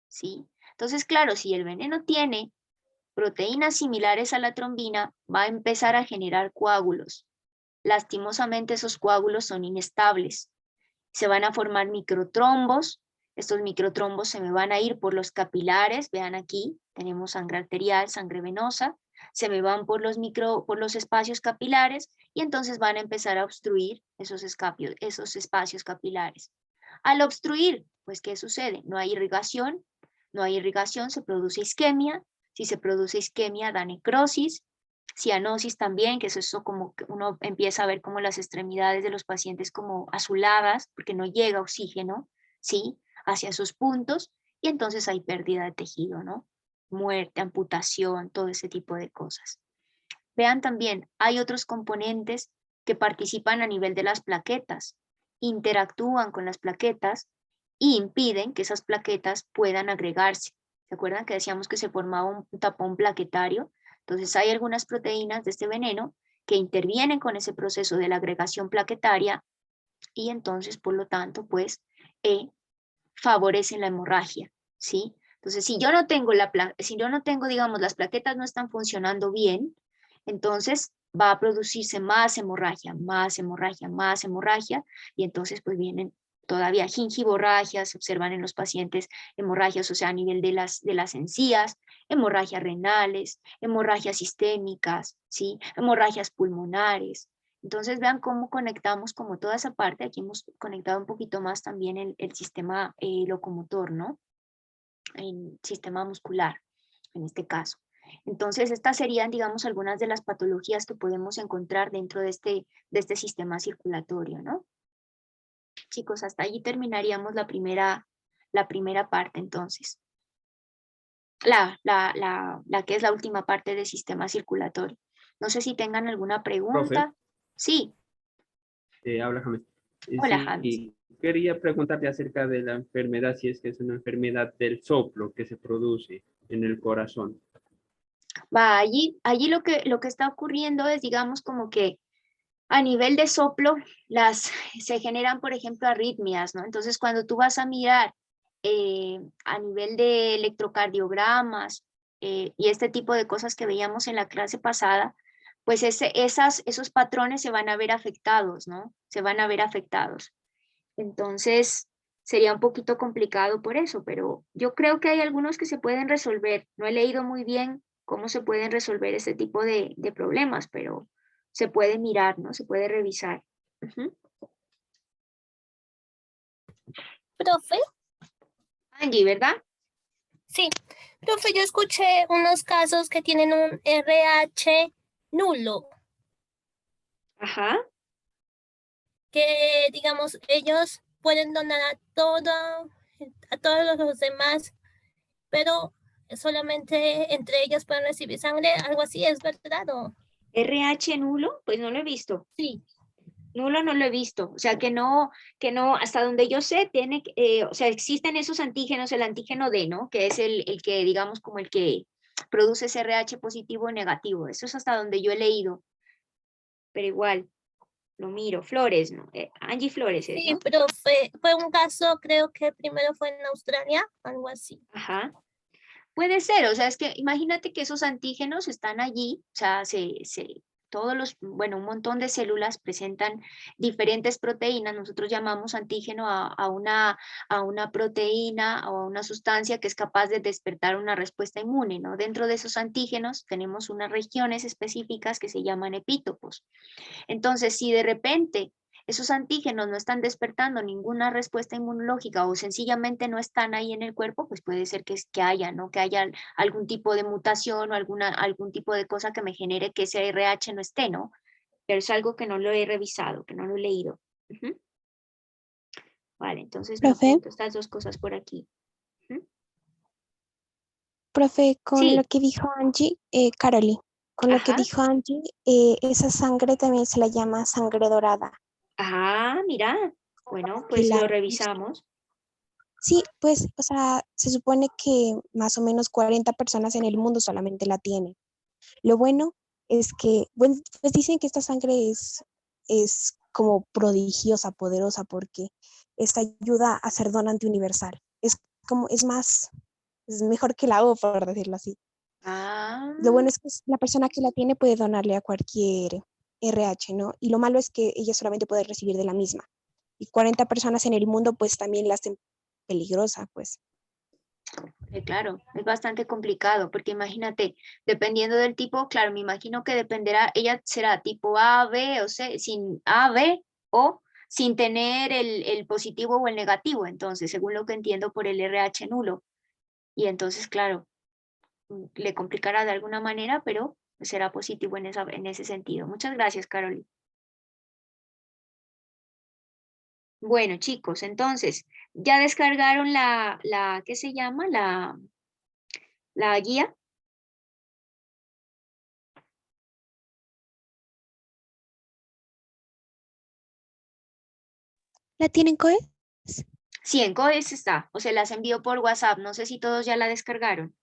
¿sí? Entonces, claro, si el veneno tiene proteínas similares a la trombina, va a empezar a generar coágulos. Lastimosamente, esos coágulos son inestables. Se van a formar microtrombos. Estos microtrombos se me van a ir por los capilares. Vean aquí, tenemos sangre arterial, sangre venosa. Se me van por los espacios capilares y entonces van a empezar a obstruir esos espacios capilares. Al obstruir, pues, ¿qué sucede? No hay irrigación, se produce isquemia. Si se produce isquemia, da necrosis, cianosis también, que es eso como que uno empieza a ver como las extremidades de los pacientes como azuladas, porque no llega oxígeno, ¿sí? Hacia esos puntos, y entonces hay pérdida de tejido, ¿no? Muerte, amputación, todo ese tipo de cosas. Vean también, hay otros componentes que participan a nivel de las plaquetas, interactúan con las plaquetas y impiden que esas plaquetas puedan agregarse. ¿Se acuerdan que decíamos que se formaba un tapón plaquetario? Entonces hay algunas proteínas de este veneno que intervienen con ese proceso de la agregación plaquetaria y entonces, por lo tanto, pues favorecen la hemorragia, ¿sí? Entonces, si yo no tengo, digamos, las plaquetas no están funcionando bien, entonces va a producirse más hemorragia, y entonces pues vienen todavía gingivorragias, se observan en los pacientes hemorragias, o sea, a nivel de las encías, hemorragias renales, hemorragias sistémicas, ¿sí? Hemorragias pulmonares. Entonces vean cómo conectamos como toda esa parte. Aquí hemos conectado un poquito más también el sistema locomotor, ¿no? El sistema muscular, en este caso. Entonces, estas serían, digamos, algunas de las patologías que podemos encontrar dentro de este sistema circulatorio, ¿no? Chicos, hasta allí terminaríamos la primera parte, entonces. La que es la última parte del sistema circulatorio. No sé si tengan alguna pregunta. Sí, Habla James. Hola, Sí, James. y quería preguntarte acerca de la enfermedad, si es que es una enfermedad del soplo que se produce en el corazón. va, allí lo que está ocurriendo es, digamos, como que a nivel de soplo, se generan, por ejemplo, arritmias, ¿no? Entonces, cuando tú vas a mirar a nivel de electrocardiogramas y este tipo de cosas que veíamos en la clase pasada, pues esos patrones se van a ver afectados, ¿no? Se van a ver afectados. Entonces, sería un poquito complicado por eso, pero yo creo que hay algunos que se pueden resolver. No he leído muy bien cómo se pueden resolver este tipo de problemas, pero se puede mirar, ¿no? Se puede revisar. Ujú. Profe, Angie, ¿verdad? sí, profe, yo escuché unos casos que tienen un RH nulo, Ajá. que digamos, ellos pueden donar a todos los demás, pero solamente entre ellos pueden recibir sangre, algo así, ¿es verdad? ¿O? RH nulo, pues no lo he visto. Sí, Nulo no lo he visto. O sea, que no, hasta donde yo sé, o sea, existen esos antígenos, el antígeno D, ¿no? Que es el que, digamos, como el que produce ese RH positivo o negativo. Eso es hasta donde yo he leído. Pero igual, lo miro. Flores, ¿no? Angie Flores es, sí, ¿no? profe, fue un caso, creo que primero fue en Australia, algo así. Ajá. Puede ser, o sea, es que imagínate que esos antígenos están allí, o sea, bueno, un montón de células presentan diferentes proteínas, nosotros llamamos antígeno a una proteína o a una sustancia que es capaz de despertar una respuesta inmune, ¿no? Dentro de esos antígenos tenemos unas regiones específicas que se llaman epítopos. Entonces, si de repente esos antígenos no están despertando ninguna respuesta inmunológica o sencillamente no están ahí en el cuerpo, pues puede ser que haya, ¿no? Que haya algún tipo de mutación o algún tipo de cosa que me genere que ese RH no esté, ¿no? Pero es algo que no lo he revisado, que no lo he leído. Ujú. Vale, entonces me Profe, apunto estas dos cosas por aquí. Ujú. profe, con lo Sí, que dijo Angie, Caroli, con lo que ajá. dijo Angie, esa sangre también se la llama sangre dorada. Ah, mira. Bueno, Que pues la, lo revisamos. sí, pues, o sea, se supone que más o menos 40 personas en el mundo solamente la tienen. Lo bueno es que, bueno, pues dicen que esta sangre es como prodigiosa, poderosa, porque esta ayuda a ser donante universal. Es mejor que la O, por decirlo así. Ah. Lo bueno es que la persona que la tiene puede donarle a cualquier RH, ¿no? Y lo malo es que ella solamente puede recibir de la misma. Y 40 personas en el mundo pues también la hacen peligrosa, pues. Claro, es bastante complicado porque imagínate, dependiendo del tipo, claro, me imagino que dependerá, ella será tipo A, B o C, sin A, B o sin tener el positivo o el negativo, entonces, según lo que entiendo por el RH nulo. Y entonces, claro, le complicará de alguna manera, pero será positivo en ese sentido. Muchas gracias, Carolina. Bueno, chicos, entonces, ¿ya descargaron ¿qué se llama? La guía. ¿La tienen, Coe? Sí, en Codes está, o se las envió por WhatsApp, no sé si todos ya la descargaron.